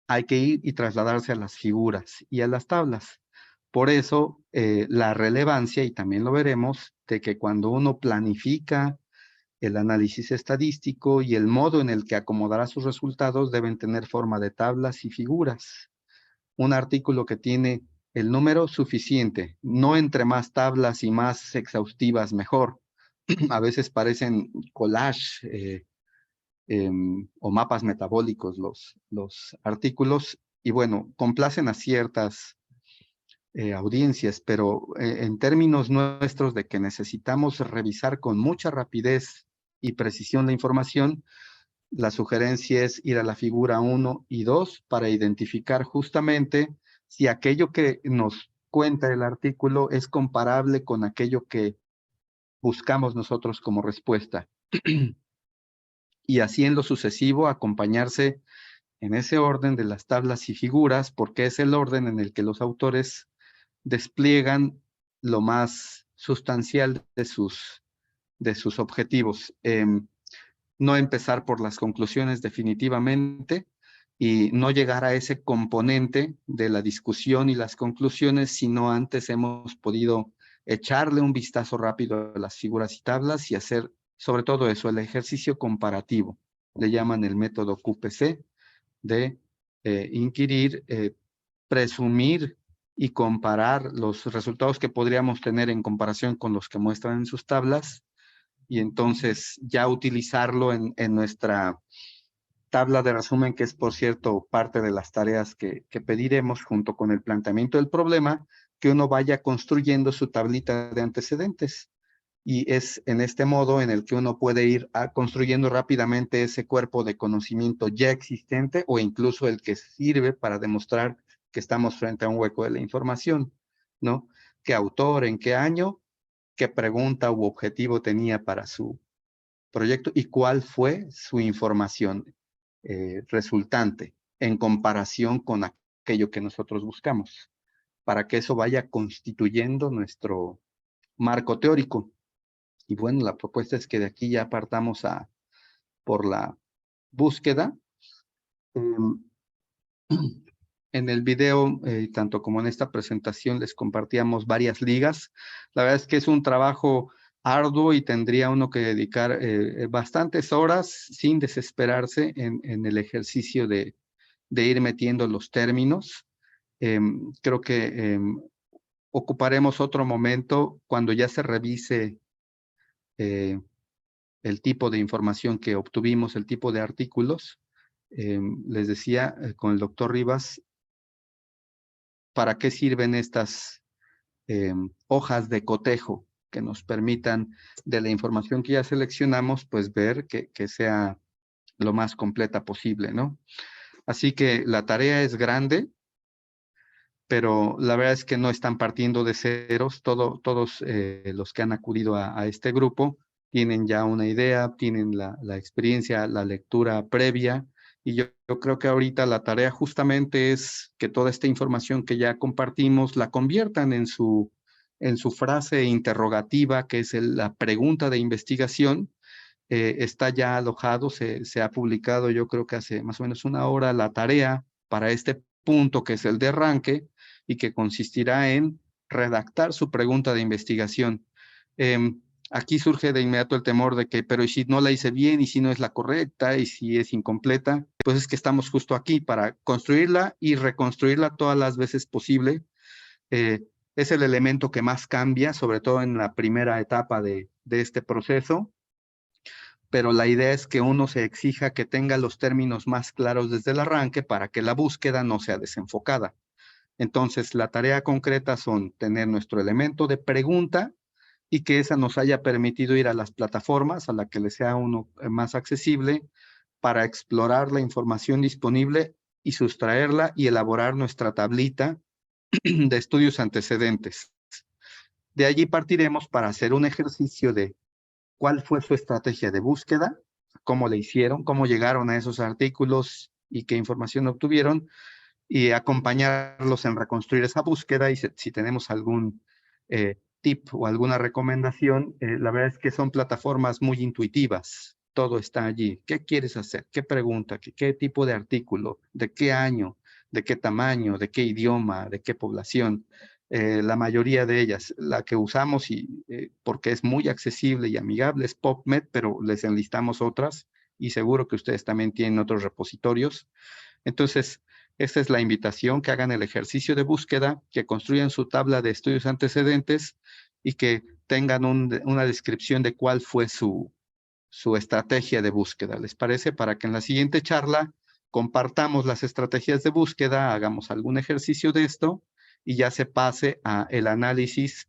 hay que ir y trasladarse a las figuras y a las tablas. Por eso, la relevancia, y también lo veremos, de que cuando uno planifica el análisis estadístico y el modo en el que acomodará sus resultados deben tener forma de tablas y figuras. Un artículo que tiene el número suficiente, no entre más tablas y más exhaustivas, mejor. A veces parecen collage o mapas metabólicos los artículos, y bueno, complacen a ciertas audiencias, pero en términos nuestros de que necesitamos revisar con mucha rapidez y precisión la información, la sugerencia es ir a la figura 1 y 2 para identificar justamente si aquello que nos cuenta el artículo es comparable con aquello que buscamos nosotros como respuesta. Y así en lo sucesivo acompañarse en ese orden de las tablas y figuras, porque es el orden en el que los autores despliegan lo más sustancial de sus objetivos. No empezar por las conclusiones definitivamente y no llegar a ese componente de la discusión y las conclusiones, sino antes hemos podido echarle un vistazo rápido a las figuras y tablas y hacer sobre todo eso, el ejercicio comparativo. Le llaman el método QPC de inquirir, presumir y comparar los resultados que podríamos tener en comparación con los que muestran en sus tablas, y entonces ya utilizarlo en nuestra tabla de resumen, que es, por cierto, parte de las tareas que pediremos junto con el planteamiento del problema, que uno vaya construyendo su tablita de antecedentes. Y es en este modo en el que uno puede ir construyendo rápidamente ese cuerpo de conocimiento ya existente o incluso el que sirve para demostrar que estamos frente a un hueco de la información, ¿no? ¿Qué autor, en qué año, qué pregunta u objetivo tenía para su proyecto y cuál fue su información resultante en comparación con aquello que nosotros buscamos, para que eso vaya constituyendo nuestro marco teórico? Y bueno, la propuesta es que de aquí ya partamos por la búsqueda En el video, tanto como en esta presentación, les compartíamos varias ligas. La verdad es que es un trabajo arduo y tendría uno que dedicar bastantes horas sin desesperarse en el ejercicio de ir metiendo los términos. Creo que ocuparemos otro momento cuando ya se revise el tipo de información que obtuvimos, el tipo de artículos. Les decía con el doctor Rivas, ¿para qué sirven estas hojas de cotejo que nos permitan de la información que ya seleccionamos, pues ver que sea lo más completa posible, ¿no? Así que la tarea es grande, pero la verdad es que no están partiendo de ceros. Todos los que han acudido a este grupo tienen ya una idea, tienen la experiencia, la lectura previa, y yo creo que ahorita la tarea justamente es que toda esta información que ya compartimos la conviertan en su frase interrogativa, que es la pregunta de investigación. Está ya alojado, se ha publicado, yo creo que hace más o menos una hora, la tarea para este punto, que es el de arranque, y que consistirá en redactar su pregunta de investigación. Aquí surge de inmediato el temor de que, pero ¿y si no la hice bien? ¿Y si no es la correcta? ¿Y si es incompleta? Pues es que estamos justo aquí para construirla y reconstruirla todas las veces posible. Es el elemento que más cambia, sobre todo en la primera etapa de este proceso, pero la idea es que uno se exija que tenga los términos más claros desde el arranque para que la búsqueda no sea desenfocada. Entonces, la tarea concreta son tener nuestro elemento de pregunta y que esa nos haya permitido ir a las plataformas a la que le sea uno más accesible para explorar la información disponible y sustraerla y elaborar nuestra tablita de estudios antecedentes. De allí partiremos para hacer un ejercicio de cuál fue su estrategia de búsqueda, cómo le hicieron, cómo llegaron a esos artículos y qué información obtuvieron, y acompañarlos en reconstruir esa búsqueda. Y si tenemos algún tip o alguna recomendación, la verdad es que son plataformas muy intuitivas. Todo está allí. ¿Qué quieres hacer? ¿Qué pregunta? ¿Qué tipo de artículo? ¿De qué año? ¿De qué tamaño? ¿De qué idioma? ¿De qué población? La mayoría de ellas, la que usamos porque es muy accesible y amigable, es PubMed, pero les enlistamos otras y seguro que ustedes también tienen otros repositorios. Entonces, esta es la invitación, que hagan el ejercicio de búsqueda, que construyan su tabla de estudios antecedentes y que tengan una descripción de cuál fue su estrategia de búsqueda. ¿Les parece? Para que en la siguiente charla compartamos las estrategias de búsqueda, hagamos algún ejercicio de esto y ya se pase a el análisis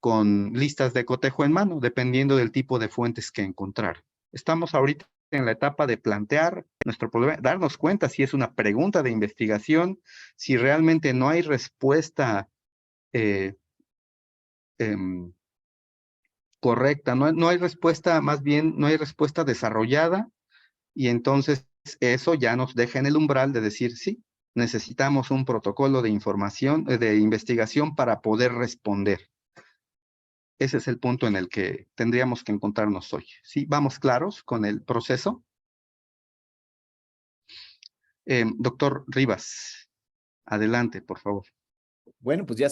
con listas de cotejo en mano, dependiendo del tipo de fuentes que encontrar. Estamos ahorita en la etapa de plantear nuestro problema, darnos cuenta si es una pregunta de investigación, si realmente no hay respuesta correcta, no hay respuesta, más bien no hay respuesta desarrollada, y entonces eso ya nos deja en el umbral de decir, sí, necesitamos un protocolo de información, de investigación para poder responder. Ese es el punto en el que tendríamos que encontrarnos hoy. ¿Sí? ¿Vamos claros con el proceso? Doctor Rivas, adelante, por favor. Bueno, pues ya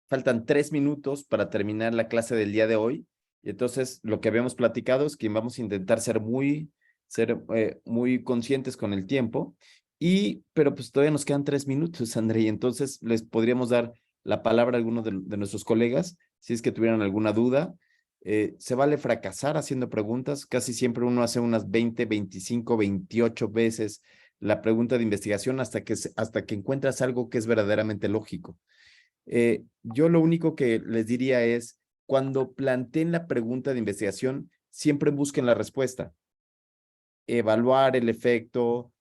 faltan 3 minutos para terminar la clase del día de hoy. Y entonces lo que habíamos platicado es que vamos a intentar ser muy conscientes con el tiempo. Pero pues todavía nos quedan 3 minutos, André, y entonces les podríamos dar la palabra a algunos de nuestros colegas, si es que tuvieran alguna duda. Se vale fracasar haciendo preguntas. Casi siempre uno hace unas 20, 25, 28 veces la pregunta de investigación hasta que encuentras algo que es verdaderamente lógico. Yo lo único que les diría es, cuando planteen la pregunta de investigación, siempre busquen la respuesta. Evaluar el efecto,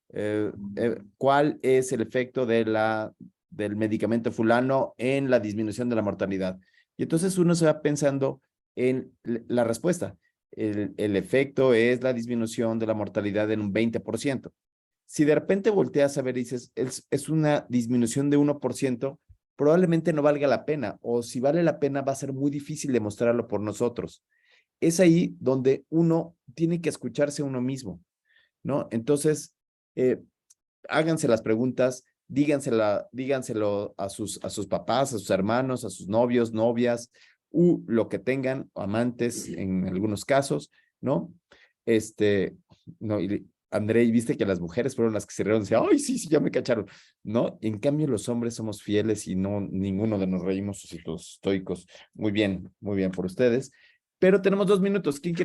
cuál es el efecto del medicamento fulano en la disminución de la mortalidad. Y entonces uno se va pensando en la respuesta. El efecto es la disminución de la mortalidad en un 20%. Si de repente volteas a ver y dices, es una disminución de 1%, probablemente no valga la pena, o si vale la pena va a ser muy difícil demostrarlo por nosotros. Es ahí donde uno tiene que escucharse a uno mismo, ¿no? Entonces, Háganse las preguntas, díganselo a sus papás, a sus hermanos, a sus novios, novias, lo que tengan, amantes en algunos casos, ¿no? No, André, viste que las mujeres fueron las que se rieron y decían, ay, sí, sí, ya me cacharon, ¿no? En cambio, los hombres somos fieles y no, ninguno de nos reímos ositos estoicos. Muy bien por ustedes. Pero tenemos 2 minutos. ¿Quién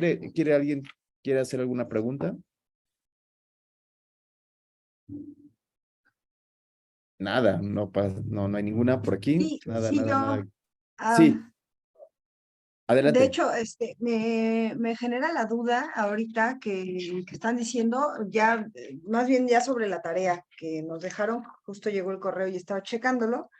alguien quiere hacer alguna pregunta? Nada, no hay ninguna por aquí. Sí, Nada. ah, Sí, adelante. de hecho, me genera la duda ahorita que están diciendo ya, más bien ya sobre la tarea que nos dejaron, justo llegó el correo y estaba checándolo,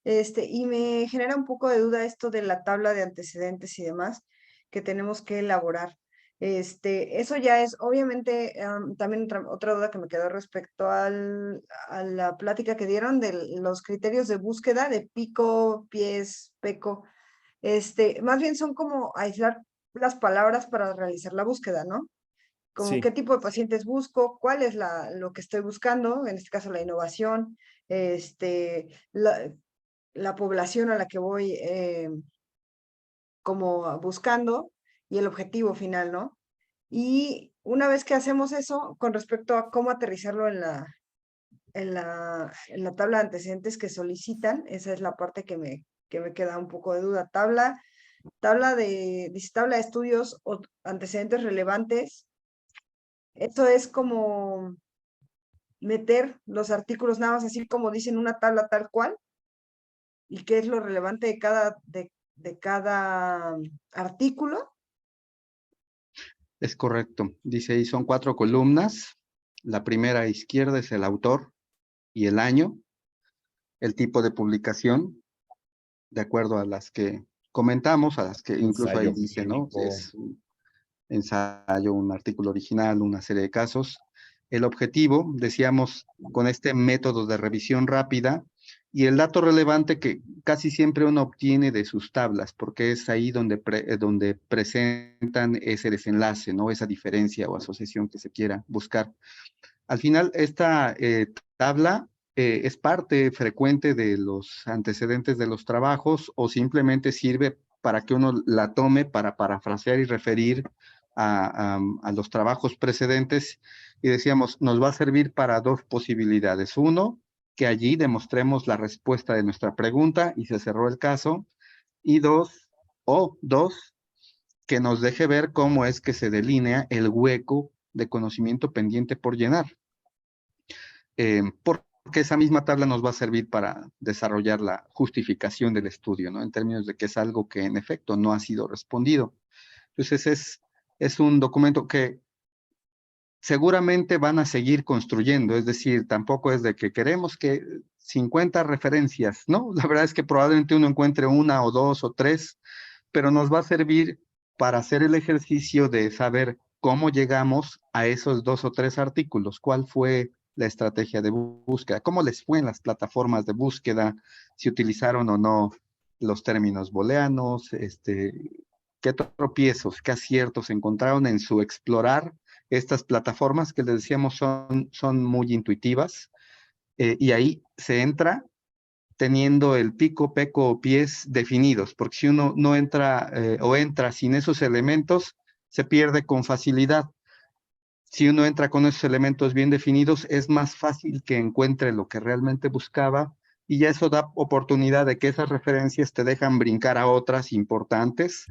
y me genera un poco de duda esto de la tabla de antecedentes y demás que tenemos que elaborar. Eso ya es, obviamente, también otra duda que me quedó respecto a la plática que dieron de los criterios de búsqueda de pico, pies, peco. Más bien son como aislar las palabras para realizar la búsqueda, ¿no? Como qué Sí, tipo de pacientes busco, cuál es lo que estoy buscando, en este caso la innovación, la población a la que voy como buscando y el objetivo final, ¿no? Y una vez que hacemos eso, con respecto a cómo aterrizarlo en la tabla de antecedentes que solicitan, esa es la parte que me queda un poco de duda. Dice tabla de estudios o antecedentes relevantes. Esto es como meter los artículos nada más así como dicen una tabla tal cual y qué es lo relevante de cada artículo. Es correcto. Dice ahí son 4 columnas. La primera izquierda es el autor y el año, el tipo de publicación, de acuerdo a las que comentamos, a las que incluso ahí ensayo dice, ¿no? clínico. Es un ensayo, un artículo original, una serie de casos. El objetivo, decíamos, con este método de revisión rápida y el dato relevante que casi siempre uno obtiene de sus tablas, porque es ahí donde presentan ese desenlace, ¿no? Esa diferencia o asociación que se quiera buscar. Al final, esta tabla es parte frecuente de los antecedentes de los trabajos o simplemente sirve para que uno la tome para parafrasear y referir a los trabajos precedentes. Y decíamos, nos va a servir para 2 posibilidades. Uno, que allí demostremos la respuesta de nuestra pregunta y se cerró el caso. Y dos, que nos deje ver cómo es que se delinea el hueco de conocimiento pendiente por llenar. Porque esa misma tabla nos va a servir para desarrollar la justificación del estudio, ¿no? En términos de que es algo que en efecto no ha sido respondido. Entonces es un documento que seguramente van a seguir construyendo, es decir, tampoco es de que queremos que 50 referencias, ¿no? La verdad es que probablemente uno encuentre 1 o 2 o 3, pero nos va a servir para hacer el ejercicio de saber cómo llegamos a esos 2 o 3 artículos, cuál fue la estrategia de búsqueda, cómo les fue en las plataformas de búsqueda, si utilizaron o no los términos booleanos, qué tropiezos, qué aciertos encontraron en su explorar estas plataformas que les decíamos son muy intuitivas, y ahí se entra teniendo el pico, peco o pies definidos, porque si uno no entra o entra sin esos elementos, se pierde con facilidad. Si uno entra con esos elementos bien definidos, es más fácil que encuentre lo que realmente buscaba y ya eso da oportunidad de que esas referencias te dejan brincar a otras importantes,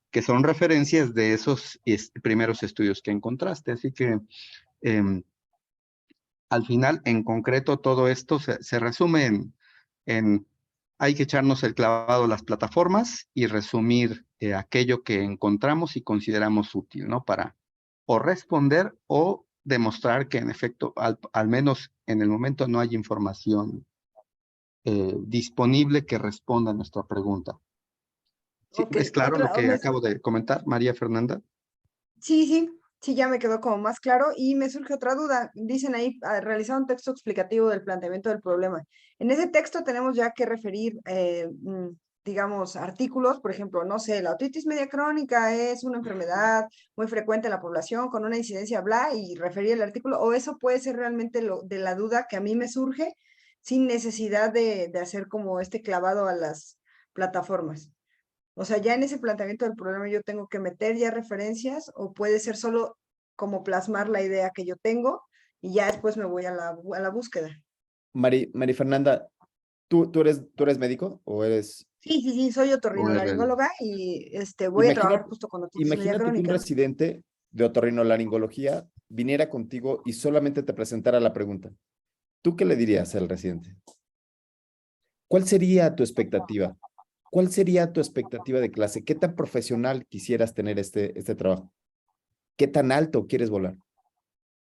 que son referencias de esos primeros estudios que encontraste. Así que al final, en concreto, todo esto se resume en hay que echarnos el clavado a las plataformas y resumir aquello que encontramos y consideramos útil, ¿no? Para o responder o demostrar que en efecto, al menos en el momento, no hay información disponible que responda a nuestra pregunta. ¿Sí? Ok, ¿Es claro lo que acabo de comentar, María Fernanda? sí, ya me quedó como más claro y me surge otra duda. Dicen ahí, realizar un texto explicativo del planteamiento del problema. En ese texto tenemos ya que referir digamos, artículos, por ejemplo, no sé, la otitis media crónica es una enfermedad muy frecuente en la población con una incidencia bla y referir el artículo, o eso puede ser realmente lo de la duda que a mí me surge sin necesidad de hacer como este clavado a las plataformas. O sea, ya en ese planteamiento del problema yo tengo que meter ya referencias o puede ser solo como plasmar la idea que yo tengo y ya después me voy a la búsqueda. Mari Fernanda, ¿tú eres médico o eres? Sí, soy Pues, otorrinolaringóloga y voy a trabajar Imagina- justo con otitis media Imagínate que un crónica. residente de otorrinolaringología viniera contigo y solamente te presentara la pregunta. ¿Tú qué le dirías al residente? ¿Cuál sería tu expectativa? ¿Cuál sería tu expectativa de clase? ¿Qué tan profesional quisieras tener este trabajo? ¿Qué tan alto quieres volar?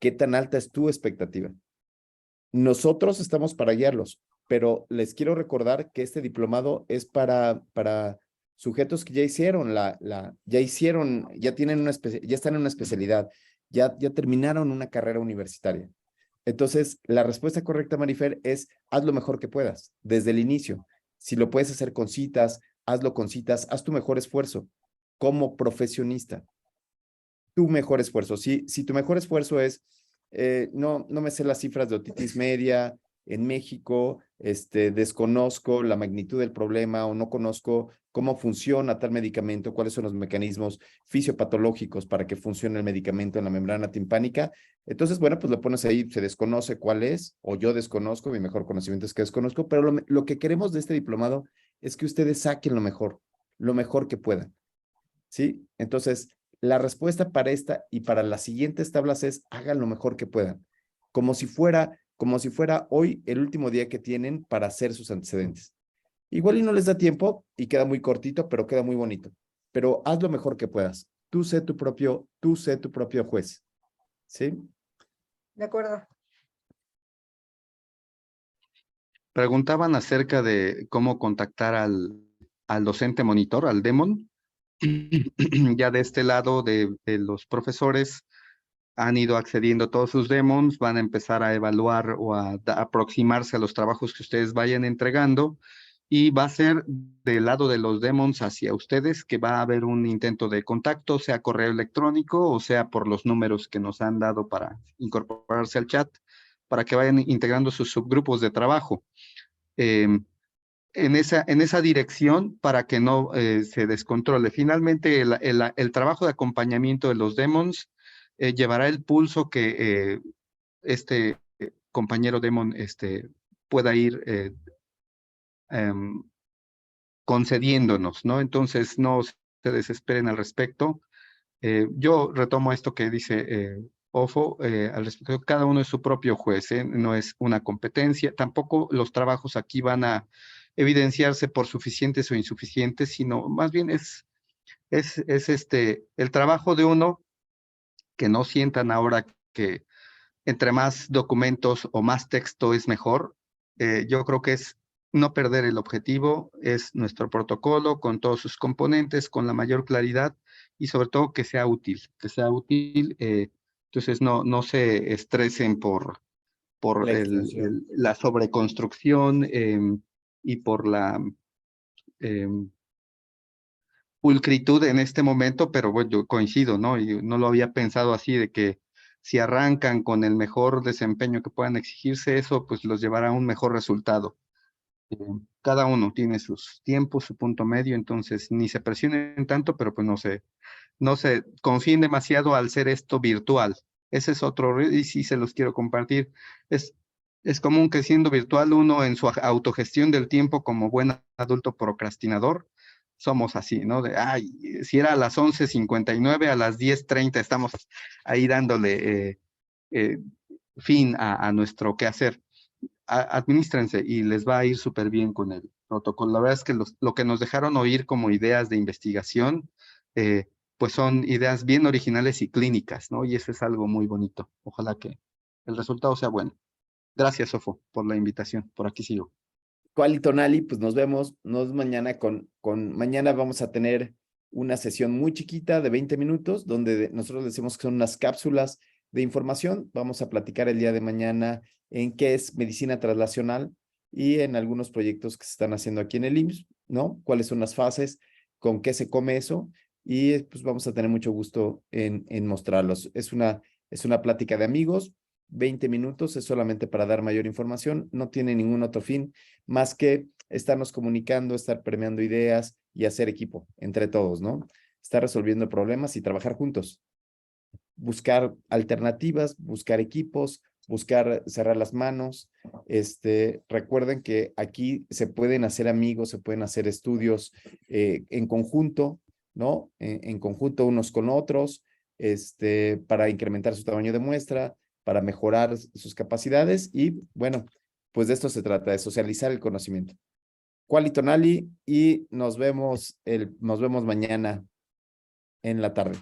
¿Qué tan alta es tu expectativa? Nosotros estamos para guiarlos, pero les quiero recordar que este diplomado es para sujetos que ya hicieron ya tienen ya están en una especialidad, ya terminaron una carrera universitaria. Entonces, la respuesta correcta, Marifer, es haz lo mejor que puedas, desde el inicio. Si lo puedes hacer con citas, hazlo con citas, haz tu mejor esfuerzo como profesionista. Tu mejor esfuerzo. Si tu mejor esfuerzo es, no me sé las cifras de otitis media en México, desconozco la magnitud del problema o no conozco cómo funciona tal medicamento, cuáles son los mecanismos fisiopatológicos para que funcione el medicamento en la membrana timpánica. Entonces, bueno, pues lo pones ahí, se desconoce cuál es, o yo desconozco, mi mejor conocimiento es que desconozco, pero lo que queremos de este diplomado es que ustedes saquen lo mejor que puedan, ¿sí? Entonces, la respuesta para esta y para las siguientes tablas es hagan lo mejor que puedan, como si fuera hoy el último día que tienen para hacer sus antecedentes. Igual y no les da tiempo y queda muy cortito, pero queda muy bonito. Pero haz lo mejor que puedas. Tú sé tu propio juez. ¿Sí? De acuerdo. Preguntaban acerca de cómo contactar al docente monitor, al DEMON. Ya de este lado de los profesores han ido accediendo a todos sus demons, van a empezar a evaluar o a aproximarse a los trabajos que ustedes vayan entregando y va a ser del lado de los demons hacia ustedes que va a haber un intento de contacto, sea correo electrónico o sea por los números que nos han dado para incorporarse al chat, para que vayan integrando sus subgrupos de trabajo. En esa dirección para que no se descontrole. Finalmente, el trabajo de acompañamiento de los demons llevará el pulso que este compañero demon pueda ir concediéndonos, ¿no? Entonces, no se desesperen al respecto. Yo retomo esto que dice Ofo, al respecto, cada uno es su propio juez, no es una competencia, tampoco los trabajos aquí van a evidenciarse por suficientes o insuficientes, sino más bien es el trabajo de uno, que no sientan ahora que entre más documentos o más texto es mejor. Yo creo que es no perder el objetivo, es nuestro protocolo con todos sus componentes, con la mayor claridad y sobre todo que sea útil, entonces no se estresen por La extensión. la sobreconstrucción y por la pulcritud en este momento, pero bueno, yo coincido, ¿no? Y no lo había pensado así, de que si arrancan con el mejor desempeño que puedan exigirse, eso pues los llevará a un mejor resultado. Cada uno tiene sus tiempos, su punto medio, entonces ni se presionen tanto, pero pues no se confíen demasiado al ser esto virtual. Ese es otro, y sí se los quiero compartir. Es común que siendo virtual uno en su autogestión del tiempo como buen adulto procrastinador, somos así, ¿no? Si era a las 11:59, a las 10:30 estamos ahí dándole fin a nuestro quehacer. Adminístrense y les va a ir súper bien con el protocolo. La verdad es que lo que nos dejaron oír como ideas de investigación, pues son ideas bien originales y clínicas, ¿no? Y eso es algo muy bonito. Ojalá que el resultado sea bueno. Gracias, Sofo, por la invitación. Por aquí sigo. Cual y Tonali, pues nos vemos mañana mañana vamos a tener una sesión muy chiquita de 20 minutos donde nosotros decimos que son unas cápsulas de información. Vamos a platicar el día de mañana en qué es medicina translacional y en algunos proyectos que se están haciendo aquí en el IMSS. ¿no? ¿Cuáles son las fases? ¿Con qué se come eso? Y pues vamos a tener mucho gusto en mostrarlos. Es una plática de amigos, 20 minutos, es solamente para dar mayor información, no tiene ningún otro fin más que estarnos comunicando, estar permeando ideas y hacer equipo entre todos, ¿no? Estar resolviendo problemas y trabajar juntos. Buscar alternativas, buscar equipos, buscar cerrar las manos. Recuerden que aquí se pueden hacer amigos, se pueden hacer estudios en conjunto, ¿no? En conjunto unos con otros, para incrementar su tamaño de muestra, para mejorar sus capacidades y, bueno, pues de esto se trata, de socializar el conocimiento. Kuali Tonali y nos vemos mañana en la tarde.